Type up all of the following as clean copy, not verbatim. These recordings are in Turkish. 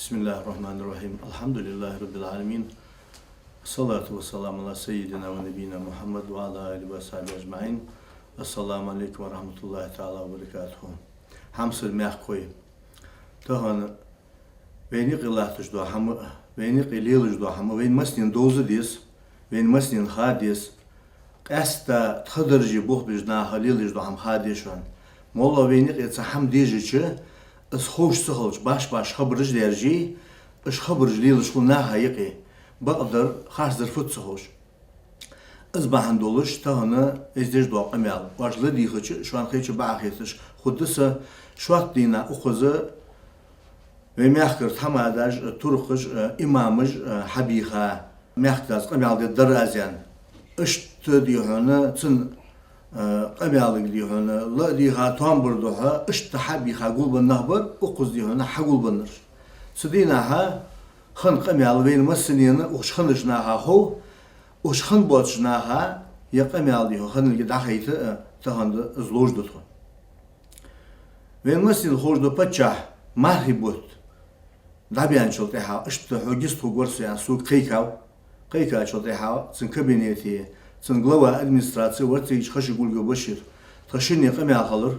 Bismillahirrahmanirrahim. Elhamdülillahi Rabbil alemin. Salatu ve selamu ala seyyidina ve nebina Muhammed ve ala alihi ve sahibi ecmain. Esselamu aleyküm ve rahmetullahi teala ve berekatuhu. Hamsır mehkoy. Tahan veni qilatuş do ham veni qililuş do ham veni masnin dozu dis. Veni masnin hadis. Qasta tadırcı buh bijna haliluş do ham hadişan. Molla veni qetsa ham dijiçi es hoş sıhılç baş xabrıj derci es xabrıj liluş bu na hayiqi. Baqdar xarzır fut sıhılç. Ez bahandoluş tahını ezdej do qamyal. Vajlı dixıçı şu an xeyçi baxetiş. Xuddısa şuat dina uxuzu ve mehkir tamadaj turxuj imamıj habiha mehkdaz qamyal de darazyan. İştı dihını çın قبيالك ديهنا لا ديها توامبردوها اشتحى بيها قول بالنهبر وقص ديهنا حقول بالنر سديناها خن قميال بين مسنين وشخنشناها هو وشخن بوتشناها يا قميال ديها خن اللي دحيت تهند زلوجدتو بين مسنين خوجدو بتشا مرهبوت دابيان شلتها اشت حجست وقرسيان سوق قيكا شلتها سن كابينيتي Sen glava administrasiya varsa hiç xaşı gulga başır. Taşın ne kamel kalır.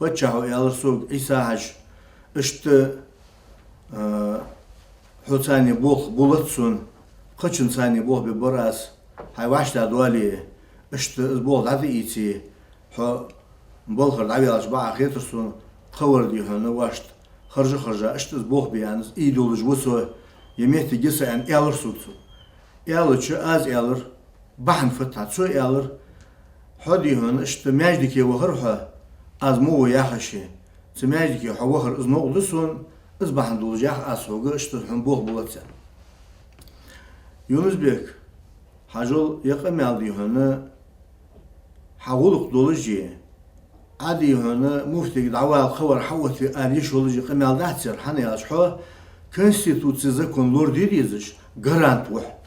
Bacağu alır soğuk İsa hac. İşte hutani bulatsun. Kaçın sani boh bir boraz. Hayvaşta duali. İşte bol hadi iti. Bol xır davi alış bağa xetirsun. Xavır diyonu vaşt. Xırca işte boh bir yalnız ideoloji bu so. Yemekte gelse en alır soğuksun. Alırçı az alır. بحن فتحت شو يالر حدي هون اشت ماجدكي وخرها از مو ياخشي سماجدكي حوخر از نقدسون از بحن دولجاح اسوق اشت هم بوخ بولتسا يونس بيك حاجول يقم يالدي هون حولق دولجي عادي هون مفتي دعوة الخبر حوت في آليش ولجي قم يالداتسر حنا ياشحو كونستيتوتسي زكون لور ديريزش جرانت وح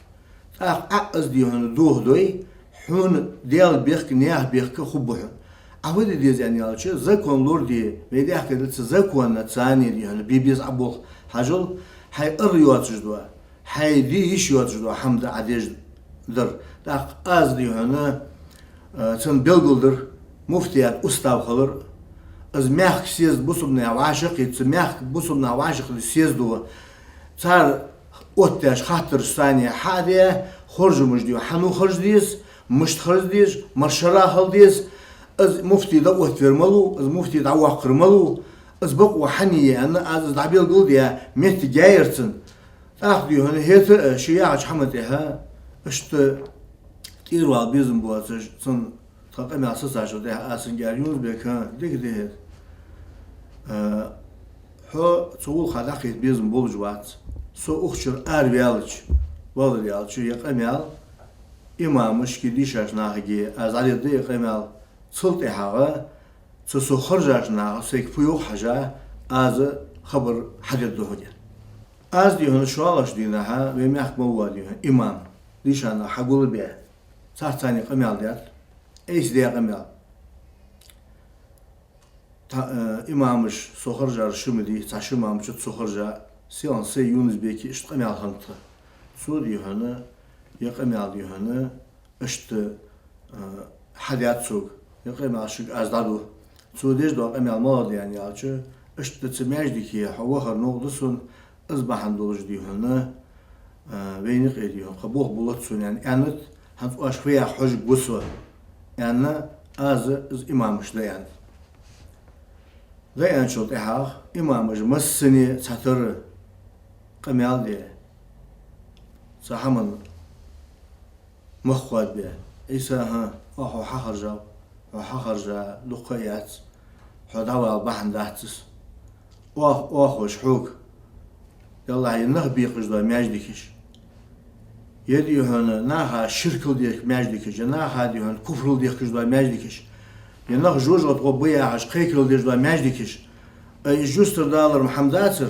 أقص ديهن دوه دوي حون ديال بيخك نياه بيخك خبوه أود ديز يعني على شيء زكون لور دي بدي أحكي لك زكون نتساني ديهن بيبيز أبوه حجل حي أريوات جدوا حي دي يشيوات جدوا حمد عديج در داق أز ديهن تن بيلجلدر مفتيات أستاذ خلر از ميخ سيز بوسبنا عاشق يتسميخ بوسبنا عاشق لسيز دوا صار أوتش خاطر ثانية حادية خرج مش ديو حنو خرج ديس مش خرج ديس مرشرا خل ديس از مفتي دعوة فرملو از مفتي دعوة قرملو از بقوة حنية أنا از دعبيل قلديا ميت جايرتن أخديو هنا هيت شياعة حمدها اشت تيروا بيزم بواتش سن تقام أساس عشان ده أسن جاريون بكان ده هو تقول خلاقي بيزم بولجوات so uxçur erviyalç valır yalçı yaqamyal imammış ki dişaş nahgi azaliyde yaqamyal sılt ehağa so xırjaş nah sek fuyu haja az xabar hadid dohdi az diyonu şu alaş dinaha ve mahkeme vadiyo imam dişana hagul be sahtani qamyal diyat eys de yaqamyal imammış soxırjar şümidi taşımamç soxırja سيان يونس بيكي اشت قميال خنطة سود يهنا يقميال يهنا اشت حديات سوق يقميال شق ازدادو سوديش دو قميال مال يعني يالچه اشت تسمياج ديكي حوخر نقدسون ازبحن دولج ديهنا وينق ايديهم قبوه بولتسون يعني انت هنف اشفيا حج بوسو يعني از امامش ده يعني ده يعني شو تحاق امامش مسني تطر قميال دي صحمن مخواد بيه إيسا ها أحو حخرجا لقيات حداوى البحن داتس وأخو شحوك يلا ينه بيقش دو ماجدكش يدي هنا ناها شركل ديك ماجدكش ناها دي هنا كفرل ديكش دو ماجدكش ينه جوجل تغبيا عش قيكرل ديك دو ماجدكش أي جوستر دالر محمداتر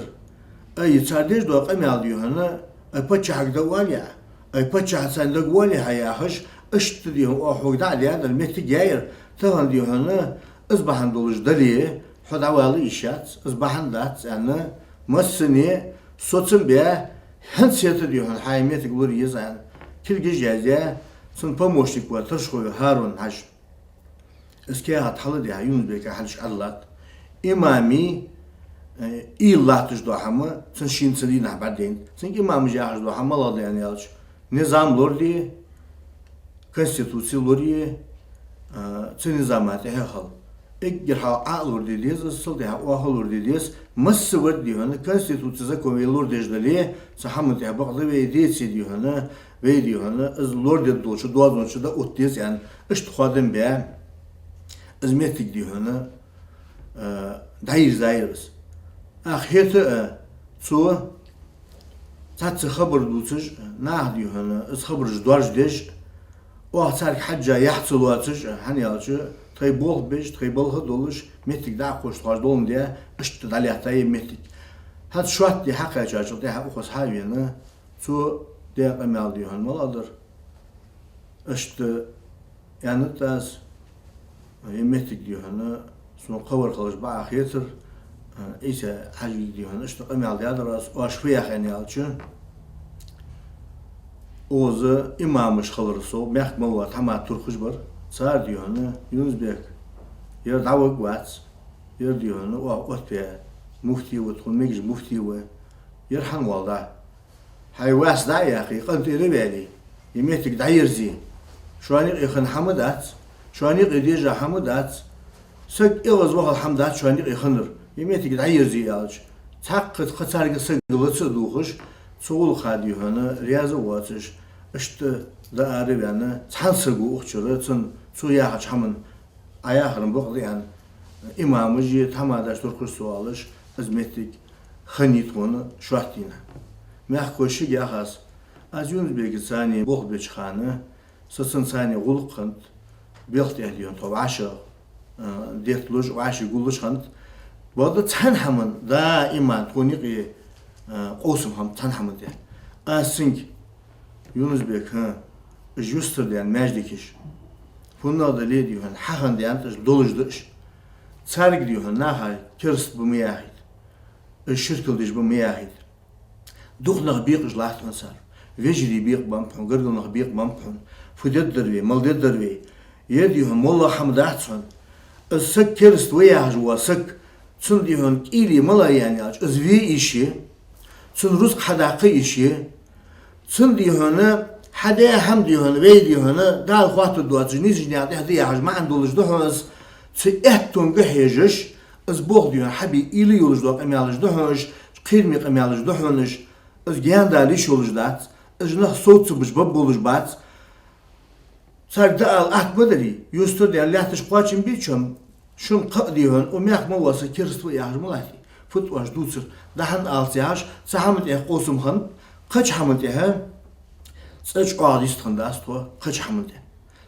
أي تصاديش دو قميال ديهنا أي بتشا حق دواليا أي بتشا حسن دواليا هياخش اشت ديهم أو حق دالي هذا الميت جاير تهان ديهنا أصبحن دولج دليه حد عوالي إشات أصبحن دات أنا مسني Soçun be hent siyatı diyor haymiyeti gulur yazan. Kirgiz yazya sun pomoşnik var tırşkoyu Harun Haş. Eski hatalı diye Yunus Bey'e haliş Allah. İmami İllah tujdohamı sun şinsili nahbadin. Sun imamı jahız dohamı Allah yani yalç. Nizam lordi konstitüsiy lordi sun nizamat ehal. Eğer ağır dediğiz, asıl diye ağır dediğiz, masıvır diyorlar, konstitüsiyel koyulur dejleri, sahamı diye baklı ve diyesi diyorlar, ve diyorlar, az lor dedi dolçu, doğal dolçu da ottiz yani, işte kadın be, azmetlik diyorlar, dayız. Ahiyeti su, tatsı haber dolçuş, nah diyorlar, az haberci doğaj dej, o atar hacca yaxçıl atış, hani yalçı. Taybol beş, taybol hadoluş, metrik daha koştuğuz dolun diye, işte daliyatayı metrik. Hat şuat diye hakka çarçıl diye okus hayvanı, su diye kamel diyor hanmalıdır. İşte yani taz metrik diyor hanı, sonra kavur kılıç bağı yetir, ise hacı diyor hanı, işte kamel diyedir az, o aşfıyak yani yalçı. Oğuz'u imammış kalırsa, mehkmal var, tamam Türküş var. Sar diyor onu, Yunus Bey, yer davuk var, yer diyor onu, o otbe, mufti ve tulmekj mufti ve yer hanvalda. Hayvas da ya, kıyıkan teri veli, yemetik dayırzi. Şu an yakın hamadat, şu an yakın hamadat, sık yağız vakal hamadat şu an yakındır. Yemetik dayırzi yalç. Takkıt katargı sıkılısı doğuş, soğul diyor onu, riyazı vatış. İşte da arı yani, sansırgı uççulu, suya haçamın ayağının bu yani imamı tamada Türkçe sualış hizmetlik hanit onu şuattina. Meh koşu yahas az Yunus Bey'e sani bol beçxanı sasın sani gulqant bilt ediyor tobaşı dertluş vaşı guluşant bu da tanhamın daima toniqi qosum ham tanhamın diye. Asing Yunus Bey juster diyen mecdikiş. Bunlar da ne diyor? Hakan diyen dolujduş. Sarg diyor nahay kirst bu miyahid. Şirkil diş bu miyahid. Duhnak bir ijlahtın sar. Vecri bir bampun, gırgılnak bir bampun. Fudet dervi, maldet dervi. Yer diyor molla hamdahtson. Sık kirst ve yahju sık. Çün diyor ili mala yani aç. Özvi işi. Çün rızk hadakı işi. Çün diyor حدا هم ديهن ويدي هنا دال خاطر دواتش نيجي نعطي هدية حاج ما عنده لجده هنز سئتون جهيجش از بوخ ديهن حبي إلي يولجده قم يالجده هنش قيرمي قم يالجده هنش از جيان داليش يولجدات از نه صوت بش بب بولج بات صار دال أحد بدري يستر ديال لاتش قاتشم بيشم شن قديهن ومياك مواسا كيرستو ياهج ملاحي فوت واش دوتسر دهن آلتياش سحمت إيه قوسم هن قش حمت إيه Sıç ağrıstında asto kaç hamle.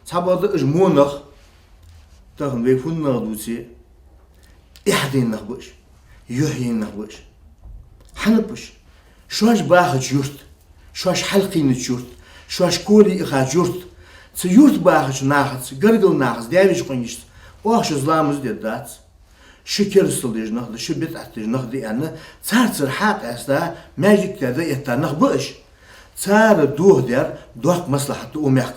Sabahda ızmonaq tahın ve funna dusi ihdin naqbuş. Yuhin naqbuş. Hanıpış. Şuaş bağıç yurt. Şuaş halqin yurt. Şuaş koli iğaç yurt. Sı yurt bağıç nağıç, gırgıl nağıç deviş qoyniş. Oğuş izlamız dedat. Şükür sıldıjnaq, şübet attıjnaq diyəni çarçır haq asda məciklərdə ettanıq bu iş. Çare duh der, duh maslahatı umyak.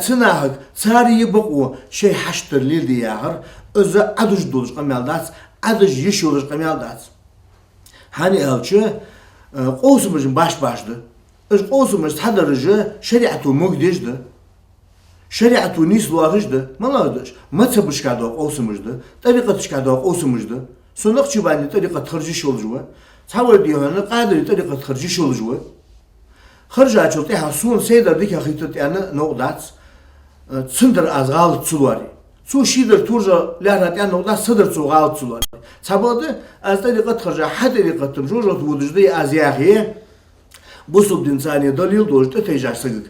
Çınahık, çare yibıqu şey haştır lil diyahır, özü aduj doluş qameldat, aduj yiş oluş qameldat. Hani elçi, qosumuzun başdı. Öz qosumuz tadarıcı şeriatı mugdijdi. Şeriatı nisluarıjdı, malardıç. Matsabışkadı qosumuzdu, tariqatışkadı qosumuzdu. Sonaq çibani tariqat xırciş olucu. Çavır diyorlar, qadri tariqat xırciş olucu. خرجت شو تها سون سيدر ديك خيطت يعني نقطات صندر از غالط سواري سو شيدر تورجا لهرت يعني نقطات صدر سو غالط سواري سباده از طريقة خرجة حد طريقة تمجوجة وجدي از ياخي بوسب دين ثانية دليل دوجت تيجا سجك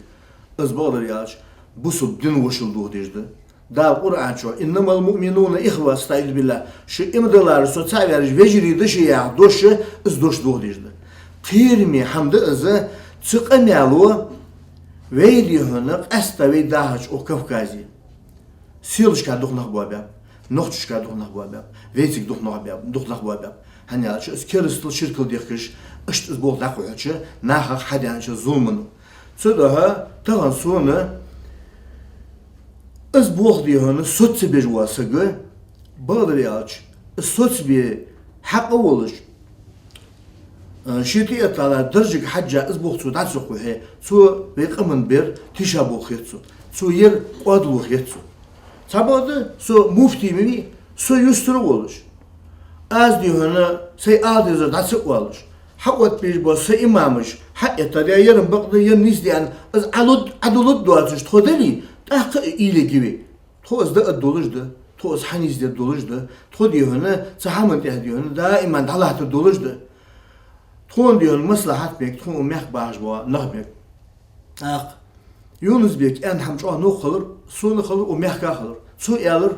از بقدر ياش بوسب دين وشل دوه ديجده دا القرآن شو إنما المؤمنون إخوة استعيذ بالله شو إمدلار سو تعبيرج وجري دشي يا دوش از دوش دوه ديجده قيرمي حمد از Çıqamyalı veydihonaq asta veydahaç o Kavkazi. Siluşka duxnaq bu abab, noxçuşka duxnaq bu abab, veyzik duxnaq bu abab. hani açı keristl şirkıl dikiş işte bol da koyucu naha hadançı zulmunu sonra tahan sonra az bol diyonu sotsi bir vasıgı bağlı yaç sotsi bir hakkı oluş şirketi tala dercik hacca az bol su da sokuhe su ve kımın bir tişabu khitsu su yer qadlu khitsu sabadı su mufti mi su yusturu oluş az diyonu say adızı da su oluş حقوق بيج بس إمامش حق ترى يرم بقدر ينيس يعني از عدولت دواتش تودلي تحق إيله جبي توز ده الدولج ده توز حنيس ده الدولج ده تودي هنا سحمن تهدي هنا دائما دلعت الدولج ده تون ديون مصلحات بيك تون ميخ باش بوا نخبيك يونس بيك أن همش نو خلر سو نخلر وميخ كخلر سو يالر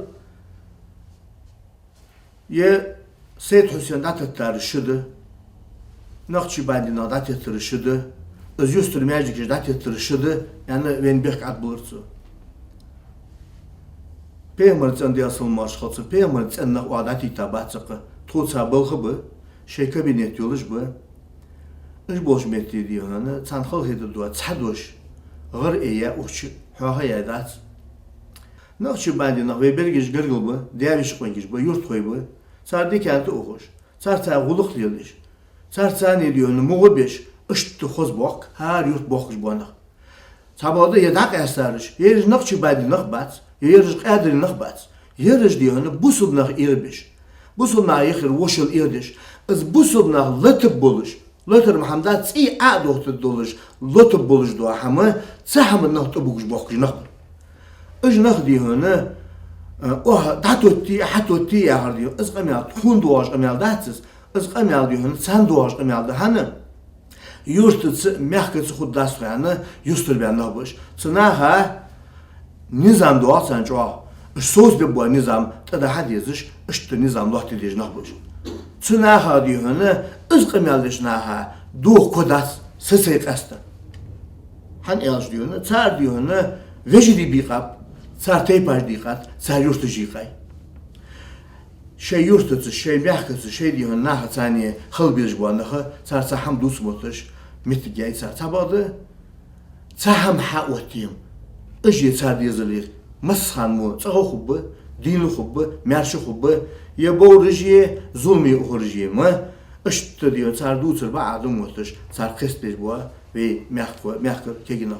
يه سيد حسين ده تترشده Nakşibendi'nin adet yatırışıdı, özgüstür meclis adet yatırışıdı, yani ben bir kat bulurdu. Peygamber'in de asılmış xatsı, Peygamber'in o adet itabatçı, tutsa balxıbı, şey kabinet yoluş bu, iş boş metri diyor hani, sen xalq ediyor, çadoş, gır eye uçu, haha yadat. Nakşibendi'nin ve belgeç gırgıl bu, diğer koyunç bu, yurt koy bu, sardı kenti okuş, sarsa guluk diyorlar. Sarsan diyor, muğbeş, işte xozbok, her yurt bokuz bana. Sabahda yadak esarış, yeriz nakçıbadi nakbat, yeriz qadri nakbat, yeriz diyor, bu subnaq irbiş, bu subnaq yıxır voşul irdiş, az bu subnaq lıtıp buluş, lıtır Muhammed tsi adoqtu doluş, lıtıp buluş doğa hamı, tsi hamı naqtu bukuş bokuz naqır. İjnaq diyor, o hatotti yağır diyor, az qamiyal, txun doğaş qamiyal datsız, az qamiyal diyor, sen doğaş qamiyal da hanı, yurtçı mehkesi xuddas yani yustur ben nabuş. Sınaha nizam doğasan çoğu. Söz bir bu nizam tada hadizmiş işte nizam doğtu diye nabuş. Sınaha diyor ne az qamiyal dişnaha doğ kodas sesey qasta. Han elş diyor ne çar diyor ne vecdi biqab çar teypaj diqat çar yurtçı jiqay. Şey yurtçı şey mehkesi şey diyor ne hatani xılbij bu anha çar saham dus mutluş. متجاي صار تبادر سهم حقوتيم اجي صار يزلير مسخن مو صغو خبه دين خبه مرش خبه يبورجي ظلمي اخرجي ما اشت ديو صار دوتر بعد موتش صار قست بوا و مخكو كينا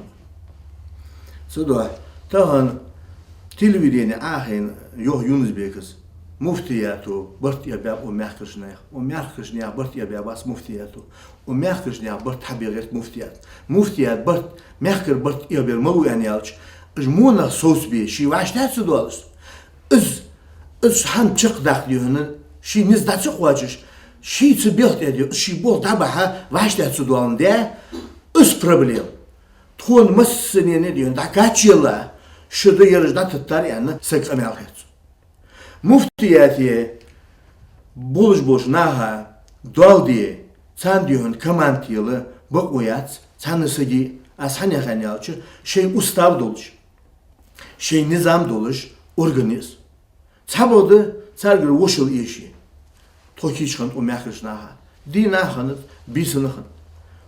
سدوا تهان تلفزيون اخين يو يونس بيكس مفتياتو برت يبيع ومحكشنيا برت يبيع بس مفتياتو ومحكشنيا برت حبيغت مفتيات برت محكر برت يبيع مو يعني يالش جمونا صوص بي شي واش تاع سدوالس از هم تشق داخل هنا شي نز داتش قواجش شي تبيخت يدي شي بول تبعها واش تاع سدوالن ده اس بروبليم تون مسني نديون دا كاتشيلا شده يرجدا تتار يعني سكم يالخيت Muftiyati buluş boş naha dal diye sen diyorsun kamantiyalı bak uyat sen ısıgi ashan yakan yalçı şey ustav doluş şey nizam doluş organiz sabodu sergir voşul işi toki çıkan o mehkış naha di nahanıt bisinıhın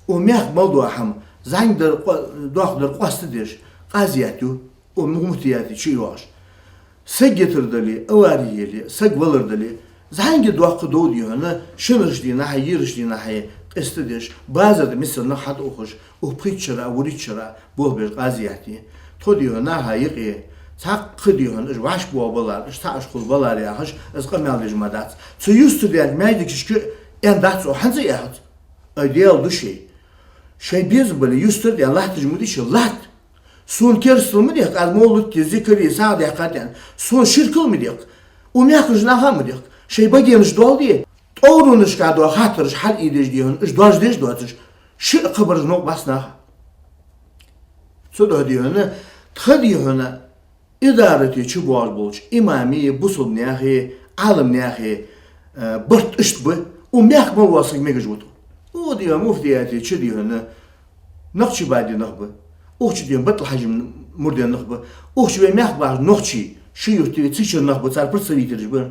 o meh maldu aham zangdır doğaktır qastıdır qaziyatü o muftiyati çiyoş سگ گتردلی، اواريلی، سگ ولردلی، زنگ دوخت دو دیونه، شنرش دینه هی یرش دینه هی استدیش، بعضی مثل نه حد اوخش، او پریچرا، وریچرا، بول بیر قضیتی، تو دیونه هیقی، تق دیونه، اش واش بوابلار، اش تاش خود بالاری آخش، از قمیالش مدت، تو یوست دیگر میدیکش که این دست او هنزی یاد، ایدیال دوشی، شی بیز بله یوست دیگر لحتش مودیش لحت. Son kerstıl mı diyor? Az moğlut ki zikri sağda yakatan. Son şirkıl mı diyor? O ne yakış naha mı diyor? Şey bagyanış doğal diye. Oğrunuş kadar hatırış hal idiş diyor. İş doğaj diş doğatış. Şir kıbırız nok bas naha. Sonra diyor ne? Tı diyor ne? İdareti çubuğaz bulç. İmami, busul nehi, alim nehi, bırt işt bu. O mehkmal vasık megajvutu. O diyor muftiyati çı diyor ne? Nakçibadi nakbı. اوچ دیام بطل حجم مردن نخبه اوچ به مخ باز نخچی شیوتی تیچر نخبه سر پر سویترش بر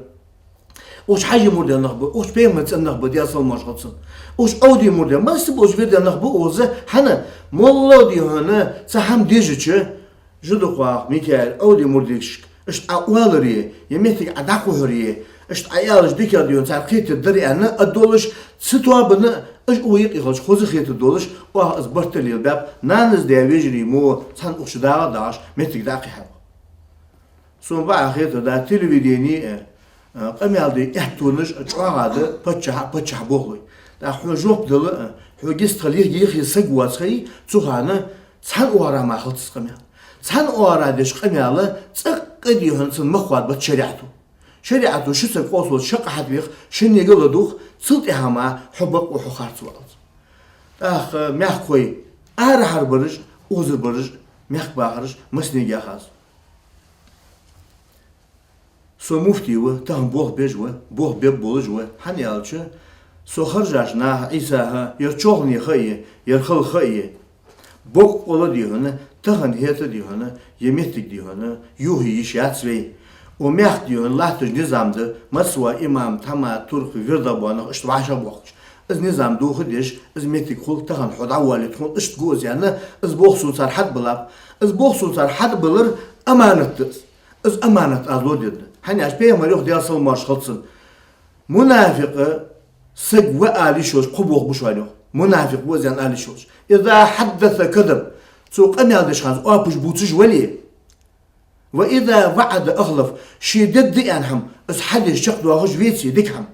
Oş hacı murda nakbu, oş peymet nakbu diye asılmış olsun. Oş avdi murda, masif oş verdi nakbu oza, hana molla diyor hana, saham dijçi, judukwa Mikael avdi murdikş, işte awalri, yemetik adakuhri, işte ayalış dikya diyor, sarkıtı diri ana adoluş, situabını iş uyuk yıkılış, kozu xiyeti doluş, o az barteli bab, nanız diye vecri mu, san uçdağa daş, metik daqi hava. Son bayağı xiyeti da televizyoni, قميالدي يحتونج جوعاد بتشح بوغلي دا حجوب دل حجست خليه يخي سقوات خي تسوهانا سان اورا ما خلص قميال سان اورا ديش قميال تسق ديهن سن مخوات بتشريعتو شريعتو شو سقوسو شق حديخ شن يقلدوخ سلط هما حبق وحخارت والد اخ مخ خوي ار برج اوزر برج مخ باغرج مسنيجا خاص سو مفتي و تهم بوه بيجوه بوه بيب بولجوه حني alçı سو خرجاش نا عيسى ها يرچوغني خي يرخل خي بوك ola diyonu تهن هيت diyonu yemetik diyonu yuhi işatsvey o meh diyonu lahtış nizamdı maswa imam tama turk virda bana işte başa bokç iz nizam duhu diş iz metik kul تهن حد awali tun işte goz yani iz boksun sar had bulab iz boksun sar had bulur amanettız iz amanet azlo dedi hani aş peygamber yok diye asılmış kılsın. Münafıkı sık ve ali şoş kubuq bu şöyle. Münafık bu zan ali şoş. İza haddese kadib. Suq amel deşans o apuş butuş veli. Ve iza vaada aghlaf şiddet diyanham is hadis şaqdu ahuş veti dikham.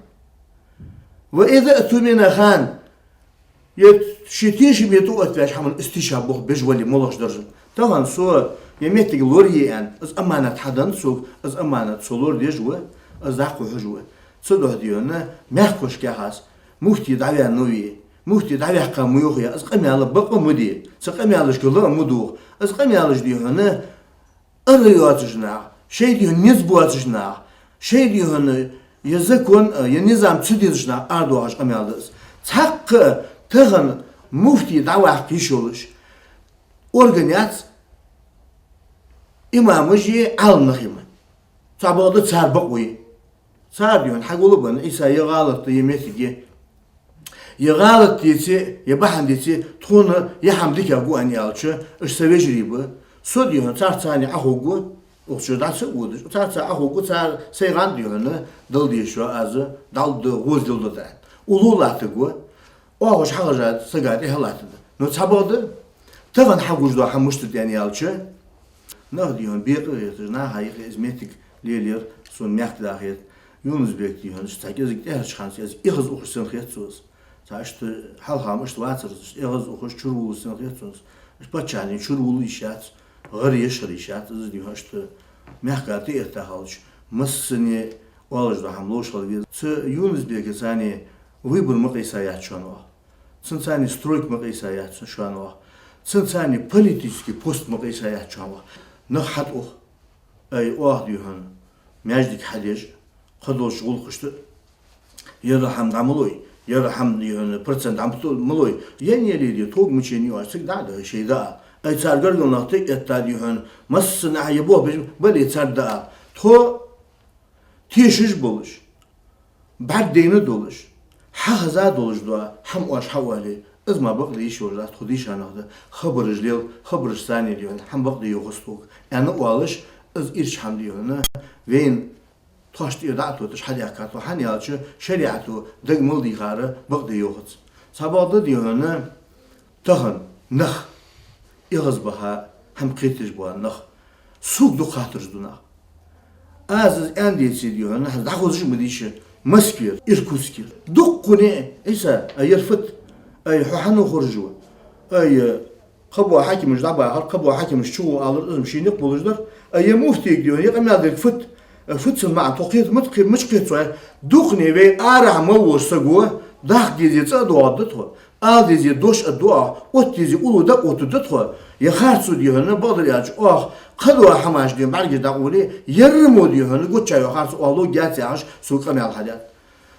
Ve iza tumina khan yet şitiş biyetu atlaş hamın istişabuh bejveli molaş derjin. Tamam so yemetik loriye yani az amanet hadan so az amanet solor diye jwe az aqu hujwe so diyona merkoş gahas mufti davet novi mufti davet qamuyo ya az qamyal baqa mudi so qamyal shkulu mudu az qamyal diyona arıyatışna şey diyor nizbuatışna şey diyona yazıkon ya nizam çudizna ardoğaş qamyalız hakkı tığın mufti davet kişoluş organizat İmamıcı almıhımı. Sabahda çarbak oyu. Çar diyorsun, haqolu bana İsa yağalıqtı yemesi ki. Yağalıqtı yesi, yabahan desi, tuğunu yahamdik ya bu aniyalçı, ışsavecri bu. So diyorsun, çar çani ahogu, uçurdan sıqodu. Çar çar ahogu, çar seygan diyorsun, dıl diye şu azı, daldı, göz dıldı da. Ululatı bu. O hoş haqıca sıqadı, halatıdı. No sabahda, tağın haqujdu hamıştı aniyalçı. Ne diyorsun bir öğretir, ne hayır hizmetlik liyeler son mehdi dahil Yunus bekliyorsun, işte gezikte her çıkansı yazık, İğiz okursun hiyetsuz. İşte halkam işte vatırız, İğiz okur, çurvulusun hiyetsuz. İşte bacani, çurvulu işat, gariye şır işat, diyor işte mehkati ertahalç, mısını olacda hamloşal bir. Yunus bekliyorsun, hani vыбор mıqisayat şu an o. Sani stroyk mıqisayat şu an o. Sani политический пост mıqisayat şu an o. نحط أخ أي واحد يهون ماجدك حديش خدوا شغل خشت يرحم عملوي يرحم يهون برسنت عملتو ملوي يعني يلي توق مشيني واسك دعده شيء ده أي صار قرقنا نعطيك التاد يهون مسنا يبوه بلي صار ده تو تيشش بولش بعد دينه دولش حهزا دولش دوا هم واش حوالي از ما بقدر يشورات خديش أنا هذا خبر رجليل خبر ثاني اليوم هم بقدر يغسطوك أنا والش از إيش هم اليوم وين تاشت يدعتو تش حد يكاتو حني على شريعتو دق ملدي خاره بقدر يغسط سبعة اليوم تهن نخ يغز بها هم قيتش بها نخ سوق دو خاطر دونا از أندي اليوم هذا خودش مديش مسكير إركوسكير دقني إيسا يرفت أي حنو خرجوا أي قبوا حاكم مش دعبا قبوا حاكم مش شو على الاسم شيء نقبل جدر أي مفتي يقولون يقام هذا فت مع توقيت متقي مش قيت سؤال دقني بين أرع موش سجوا داخل ديزي تصدوا عدتها ديزي دوش الدعاء وتيزي قولوا دق وتدتها يخارسوا ديهن بعض الياج قدوا حماش ديهم بعد كده قولي يرموا ديهن قلت شيء يخارسوا الله جات يعش سوق مع الحاجات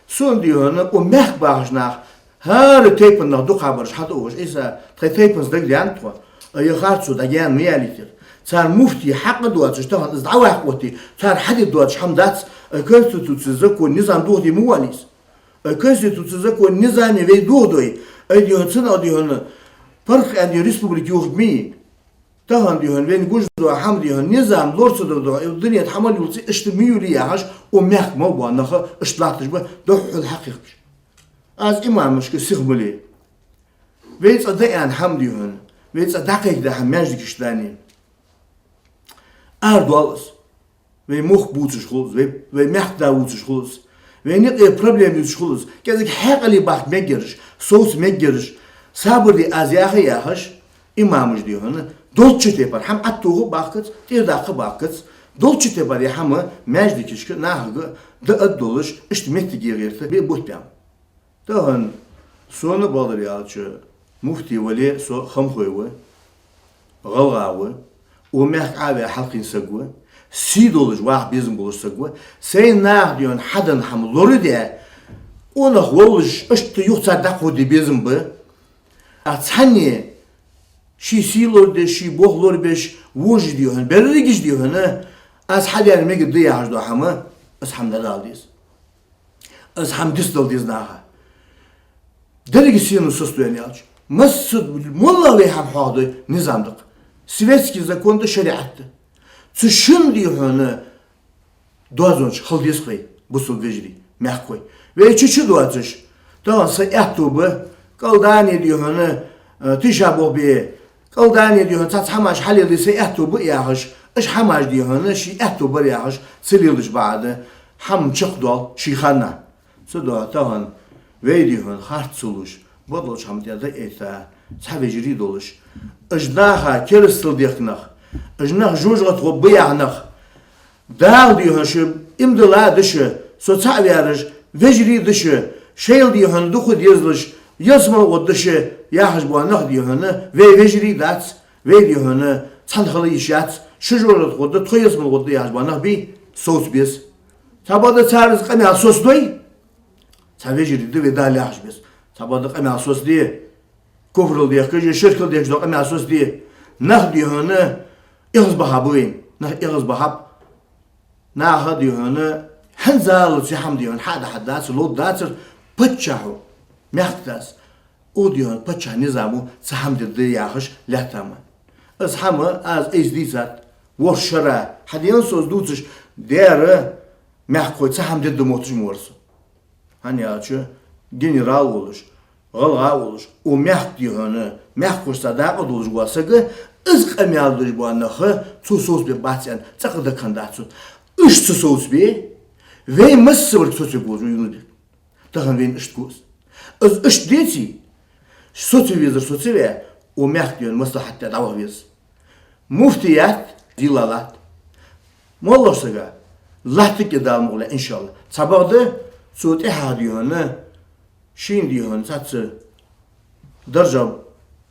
سون ديهن ومخ باغشناخ هر تيبن نخدو خبرش حتى اوش إيسا تخي تيبنز دق ديانتوا يخارسو دقيان مياليتر صار مفتي حق دواتش طبعا ازدعوا حقوتي صار حد دواتش حمدات كونستитуtsiya nizam دوتي مواليس كونستитуtsiya نظام في دوتوي أديون سنة أديون فرق أديون ريسبوبليك يوخمي تهان ديون وين جوجدو حم ديون نظام لورس دو الدنيا تحمل يلصي اشتميولي عاش ومحك موضوع نخ اشتلاطش به دوح الحقيقة از إمام مش كسيخملي ويت أديان حم ديون ويت أدقيق ده هم ماجدك اشتاني أردوالس وي مخ بوتش خلص وي محك داوتش خلص وي نيت problem يوتش خلص كذلك حق اللي باخ مجرش صوت مجرش صبر دي از ياخي ياخش إمامش ديون dolçu tepar hem attuğu bakıt tirdakı bakıt dolçu tepar ya hem mecdi kişki nahgı da doluş işte metti girerse bir buhtiyam daha sonra balır yalçı mufti veli so ham koyuyor galgağı o mehkabe halkın sagı si doluş vah bizim buluş sagı sen nah diyorsun hadan ham loru diye ona holuş işte yoksa da kodi bizim bu atani شي سيلور ده شي بوخلور بيش ووج ديوهن برريجش ديوهن از حد يعني ميجي ضيع هجدو حما از حمد دالديز از حمد دالديز ناها درجة سينو سستو يعني alç مسد مولا ve ham hadı nizamdık Svetski zakonda şeriattı Tüşün diyohن دوازونش خلديس قي بوسو vejri mehkoy ve çüçü duatış Doğansa ehtubu Kaldani diyohن تشابه به قلداني ديهن تتحمش حلي اللي سيأتو بياهش إيش حماش ديهن شي أتو برياهش سليلش بعد حم شقدال شي خنا صدق تهن ويديهن خارت سولش بدلش هم تيادا إيتا تحبجري دولش إجناها كرستل ديخنخ إجناها جوجغت غبياهنخ داغ ديهن شو إمدلا دش سو تعبيرش وجري دش شيل ديهن دخو ديزلش يسمع قدشه ياهج بوانخ ديهنه ويجري دات ويديهنه صندخلي يشات شجورة قد تويس من قد ياهج بوانخ بي صوت بيس تابادا تارز قمي صوص دوي تاويجري دي ودال ياهج بيس تابادا قمي صوص دي كفر دي كجي شرك دي جدو قمي صوص دي نخ ديهنه إغز بحاب وين نخ إغز بحاب نخ ديهنه هنزال سيحم ديهن حدا حداس لود داتر بتشاهو مختاز او دیون پچه نظامو سهم دیده یاخش لحتما از همه از ازدیزات ورشره حدیان سوز دوتش دیره مخکوی سهم دیده موتش مورسو hani açı general oluş galga oluş o meh diyonu meh kursa da o doluş vasıgı ız qamyaldır bu anahı sus bir batyan çaqıda kandatsu üç sus bir ve mısır sus bu yunu daha ben üç kus az üç diyeci Sotivizir sotive o mehdiyon maslahatta davaviz. Muftiyat dilalat. Mollosaga lahtik edalmoğla inşallah. Sabahda suut ehadiyonu şin diyon satsı darja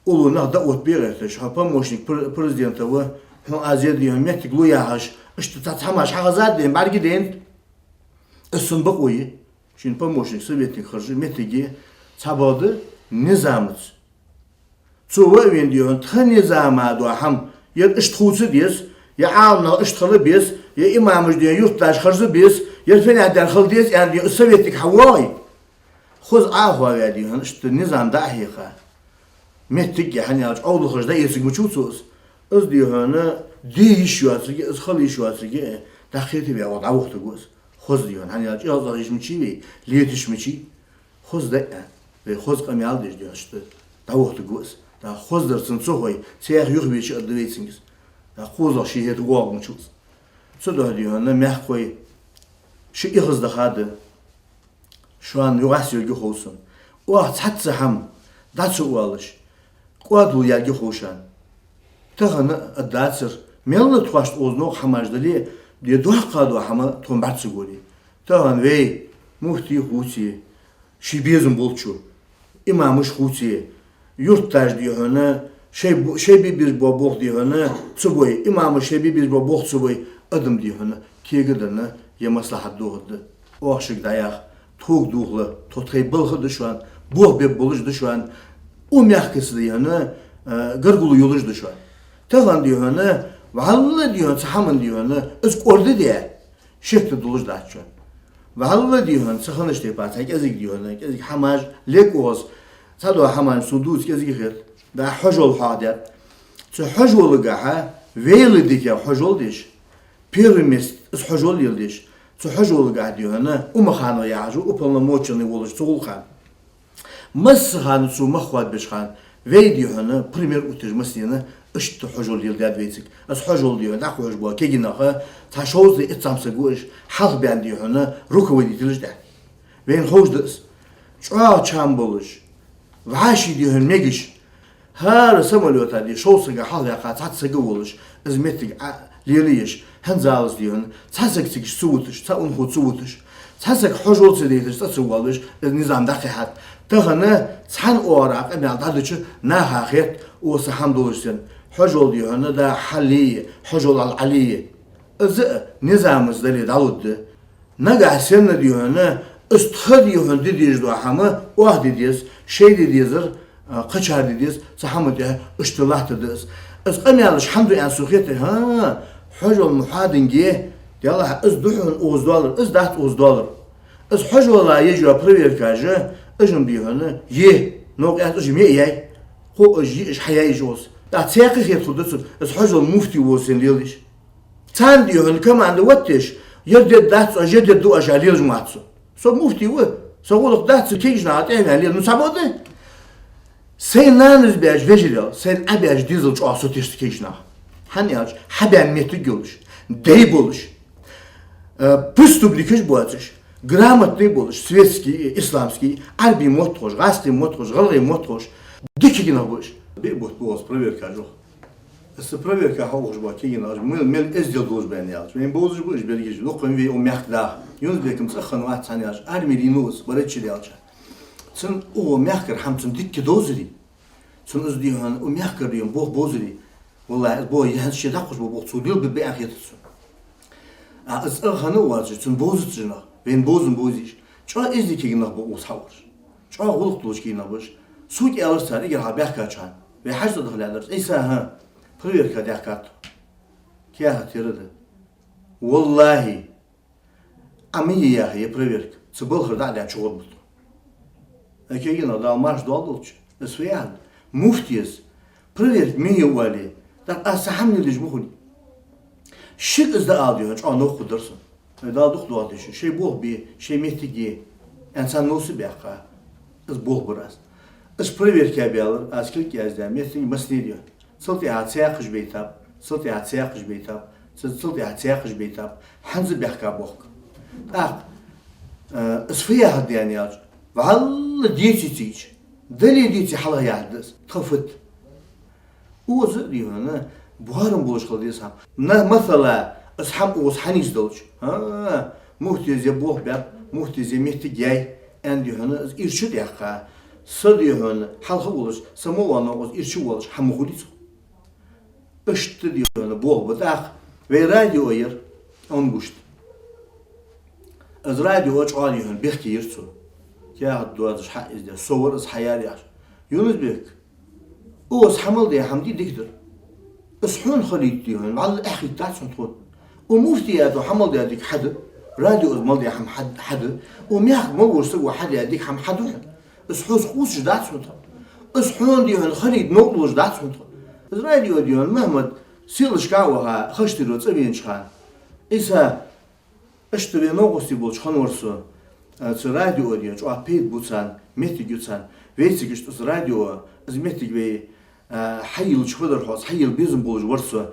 uluna da ot bir erteş. Hapa moşnik prezidenti ve Aziya diyon mehdik luyahaş. İşte tatsamaş hağazad diyen belki deyin. Isun bakoyu. Şimdi pa moşnik Sovyetlik hırcı mehtigi sabahda nizamız. Çoğu evin diyor, tı nizama da ham ya işthuçu diyiz, ya ağına işthalı biz, ya imamız diyor, yurttaş hırzı biz, ya fenader hıl diyiz, yani diyor, Sovyetlik havay. Xuz ahva diyor, işte nizam da ahika. Mettik ya, hani ağaç, oğlu hırzda yesik müçutsuz. Az diyor, hani, deyiş yuatsı ki, ızhal iş yuatsı ki, dakhiyeti bir ağaç, avuqtu göz. Xuz diyor, hani ağaç, yazlar işmiçi ve liyet işmiçi. Xuz da ve xoz qamyal diyor işte davuqtu göz da xozdarsın çoğuy seyah yuq bir şey adveysiniz da xoza şehir qoğmuçuz soda diyor ne mehkoy şu ihizda xadı şu an yuğasyogi xosun o çatsa ham daçı ualış qodu yagi xoşan tağını adatsır melli twaşt ozno xamajdali diye doğa qadu hama tombartsı goli tağın ve mufti xusi şibezim bolçu İmamış Huti yurttaş diyorhane şey bir babok diyorhane çubuy imamı şey bir babok çubuy adım diyorhane kegidene ya maslahat doğdu o aşık dayak tog doğlu totay bulğudu şu an bu bir buluşdu şu an o mehkesi diyorhane gırgulu yoluşdu şu an tağan diyorhane Vallahi diyor sahamın diyor öz ordu diye şekli doluş da açıyor. Vallahi diyor sahan işte patak ezik diyor ezik hamaj lekoz sado haman suduz ezik hir da hujul hadir şu hujul gaha veyli dike hujul diş pirmis es hujul yildiş şu hujul ga diyor umkhano yaju upalna mochni oluş sulhan مسخان سو مخواد بشخان ويدي هنا بريمير اوتج مسينا اشت حجول يل داد ويتك اس حجول ديو دا خوش بو كيجينخه تاشوز دي اتسامسغوش حال بان ديو هنا روكو ودي تلج دا وين خوش دس چوا چام بولش واشي ديو هن ميگش هر سمولوتا دي شوسغا حال يا تاتسغو بولش ازمتك ليليش هنزالز ديو هن تاسكسك سوتش تا اون خو سوتش تاسك حجول سديتش تسوالش نظام دقيقات تهنا سان اوراق امال دادچ نه حقیقت او سهم دولشن حجول diyor هنا da حلي حجول العلي از نظامز دلی داود نه گاسن diyor هنا استخ diyor هن دیدیز دو همه واه دیدیز şey دیدیزر قچار دیدیز سهم ده اشتلاح دیدیز از امالش حمد ان سوخيت ها حجول محادنگي يلا از دحون اوز دولار از دات اوز دولار از حجول يجوا بريفير كاجه اجم بيهنا يه نوقعت اجم يي هو اجي اش حياي جوز دا تيقي خير تودس اس حجل مفتي وسن ليلش تان ديهن كمان دوتش يرد دات اجد دو اجاليل جماعتسو سو مفتي و سو ولق دات كيج نات اهل نو سبوده sen nanız bej vejidel sen abej dizel çaso test kejna hanyaj haben metu goluş dey boluş pustublikej boatış грамотный болуш, светский, исламский, арби мотрош, гасти мотрош, галри мотрош, дикигина болуш. Би бот боз проверка жок. С проверка хогуш ба кигина, мен эздел долж бен яж. Мен бозуш болуш бергеш. Локон ви о мягда. Юнус беким цахан ва цаняж. Армиринус баречи яж. Цун о мягкер хамцун дикки дозри. Цун үз дихан о мягкер диен бох бозри. Валлаhi бо ян шеда хош бо цулил би ахетсун. Az ırhanı varcı цун бозуцжина. Wenn bozun boziş. Ço ezdi ki günah bu usavur. Ço guluk doluş ki günah boş. Suç alırsa eğer haber kaçan ve hacda dıhlarlar. İsa ha. Pırver kadar Ki hatırladı. Vallahi. Amiye ya ya pırver. Sıbıl hırda da çoğul buldu. Eki günah da marş doğal dolç. Esviyad. Muftiyes. Pırver miye vali. Da asahamni lijbuhuni. Şık izde alıyor. Ço nok kudursun. Daha duhlu düşün. Şey boh bir şey mehtigi. İnsan nasıl bir akla? Az boh biraz. Az prover ki alır. Az klik yazdı. Mehtigi mesne diyor. Sıltı hatsaya kış beytap. Sıltı hatsaya kış beytap. Sıltı hatsaya kış beytap. Hanzı bir akla boh. Ah. Az fiya haddi yani yaz. Vallahi diyeci tiç. Deli diyeci hala yadız. Tafıt. Oğuz diyor ne? Buharın buluşkalı diyorsam. Ne mesela أصحاب وصحنيش دولش ها مهتز يبوه باب مهتز يمهتي جاي عندي هنا إرشد يحقا صدي هنا حلخ ولش سموانا وز إرشد ولش حمخوليس اشتدي هنا بوه بداخ ويرادي وير أون بوشت از رادي وش عالي هنا بيحكي يرسو يا دوازش حق إزدي صور إز حيالي عش يونس بيك أوز حمل دي حمدي ديكتر إصحون خليط دي هنا مع الأخي تاعسون تخون ومفتي هذا حمل يديك حد راديو مال يا حم حد ومياخ موش سوى حد يديك حم حد اسحوس خوش جدات سنتر اسحون ديون خريد نقل جدات سنتر الراديو ديون مهما سيلش كاوها خشتلو تبين شخان إسا اشتري نوغستي بول شخان ورسو الراديو ديون شو أبيد بوتسان ميتي جوتسان ويسي جشت الراديو از ميتي بي حيل شفدر حوس حيل بيزن بولج ورسو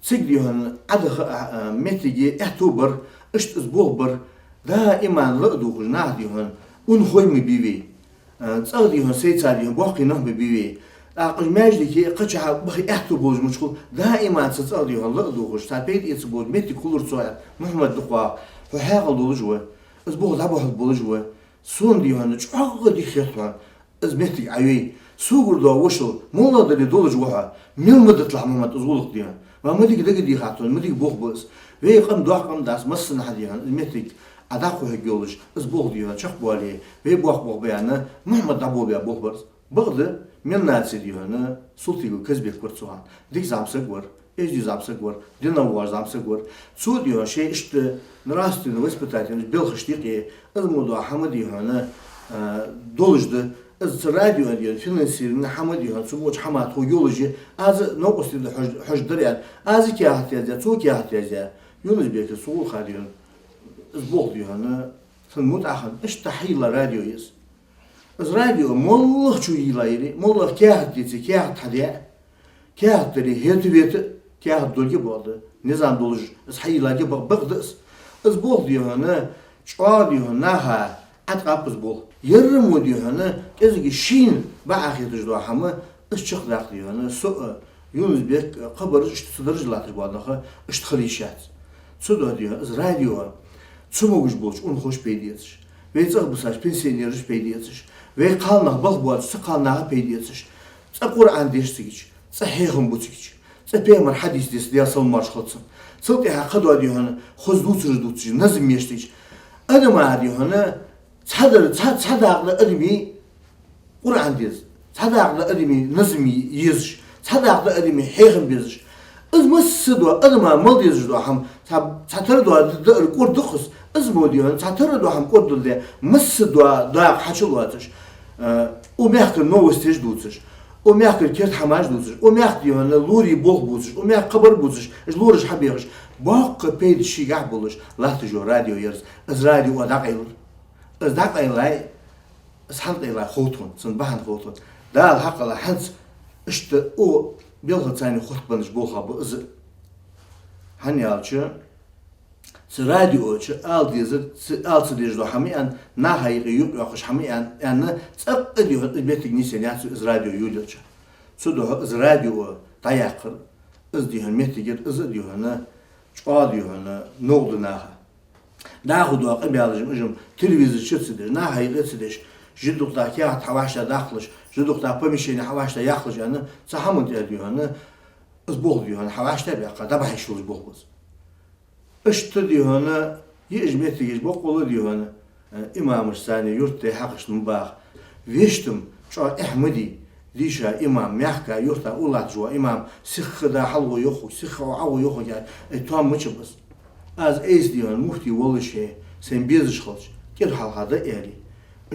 تسجليهن عدد متجي اعتبر اشت اسبوع بر دائما لقدو خجناه ديهن ونخوي مبيبي تصديهن سيتساليهن باقي نه مبيبي اقل ماجدي كي قچا بخي اعتبر مشغول دائما تصديهن لقدو خج تابيت اسبوع متي كولر سوال محمد دقوا فحاقل دولجوا اسبوع لابو بولجوا سون ديهن چاق دي خيطان از متي عيي سوغر دو وشل مولا دلي دولجوا ميل مدطلع محمد ازغلق ديهن ومديك دقدي خاطر مديك بوخ بس ويقام دوقام داس مسنا حديان متيك اداخو هجولش از بوخ ديها چخ بالي وي بوخ بيانا محمد ابو بيا بوخ برس بغد من ناس ديهنا سلطي كزبك برتسوان ديك زامسك ور эти замсагор, динавар замсагор. Судья шей что нравственное воспитание, белхштики, это моду Ахмади хана должды, это радио один финансирование Ахмади хан, субоч Хамад хуйологи, аз нокости хождерят, аз кяхтязя, цукяхтязя, юнусбек сул хадион, сбол дихана, сынмут ахан, это хила радио есть. از رادیو ملخ چویی لایری ملخ کهدیتی کهد هدیه کهدری هدیت کهد دولگی باده نظام دولج از حیلاتی بقدس از بول دیوانه چقدر دیوانه ها اتقابز بول یرمو دیوانه از کی شین با آخرتش دو همه از چق داخل دیوانه سو یونس بیک قبرش اشتدرج لاتش باده خا اشتخلیشات سو دیوانه از رادیو سو موج بولش اون خوش پیدیتش ویزا بساش پنسیونرش پیدیتش ve kalnak bal bu atsı kalnağa peydiyetsiş. Sa Kur'an derstik. Sa heyhum butik. Sa peygamber hadis des diyasal marşxatsın. Sıltı haqqı diyorana xuzdutsuz dutsuz nazım yeştik. Adama diyorana sadaqlı adimi Kur'an des. Sadaqlı adimi nazım yeziş. Sadaqlı adimi heyhum beziş. Izmısı do adama mal yeziş do ham satır do da kurduqus. Izmo diyorana satır do ham kurdulde. Mısı do haçıl atış. O mehkır новости ждутся, o mehkır kert hamaj ждутся, o mehk diyorlar luri bol bulsa, o mehk kabar bulsa, luriş habiymiş. Bak peydi şigah bulur, lahtıcı radyo yeriz, az radyo adak ayılır, az dak ayılay, az hand ayılay xotun, sen bahan xotun. Dal hakkala hans işte o bilgı tane xotbanış bol habı azı. Hani alçı. Radyoçu aldıyızı altı dijdo hamiyan na hayri yok yokuş hamiyan yani tsaq ediyor betik nisen ya radyo yuluçu. Sudo radyo dayakır iz diyor metigir iz diyor na çqa diyor na noldu na. Da xudo qabiyalıcım ujum televizyon çıtsıdır na hayri tsidiş. Jidukdaki havaşta daxlış, jidukda pomisheni havaşta yaxlış yani sahamın diyor na iz bol diyor havaşta bir qada bahşul bol. İşte diyorana, yecmet diyor, bakolu diyorana, İmam Sani yurtta hakıştım bak, veştim, şu Ahmedi, dişa İmam Mehka yurtta ulatjua İmam, sıkıda halvo yok, sıkı avu yok yani, tam mıçımız. Az ez diyorana muhti volu şey, sen bir kılç, gel halkada eli,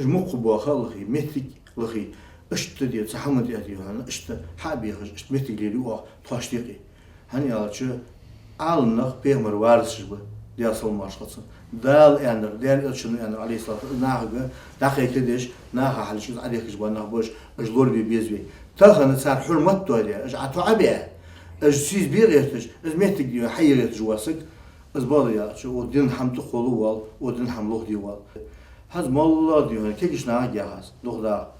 mukubu halığı, metlik lığı, işte diyor, sahamı diyorana, işte habi işte metikleri o taştığı, hani alçı. Alınıq peyğəmbər varisçiliği diyasal marşqatsın. Dal endir, der ölçünü endir aleyhissalatu nahıgı, daqiqlidiş, nahı halişiz aleyhiz bu nah boş, ajlor bi bezvi. Taxanı sar hürmet doyya, atu abi. Siz bir ertiş, izmettik diyor, hayır ertiş vasık. Izbalı ya, o din hamdı qolu val, o din hamluq diyor val. Haz mollah diyor, kekiş nağı gahaz, doğda.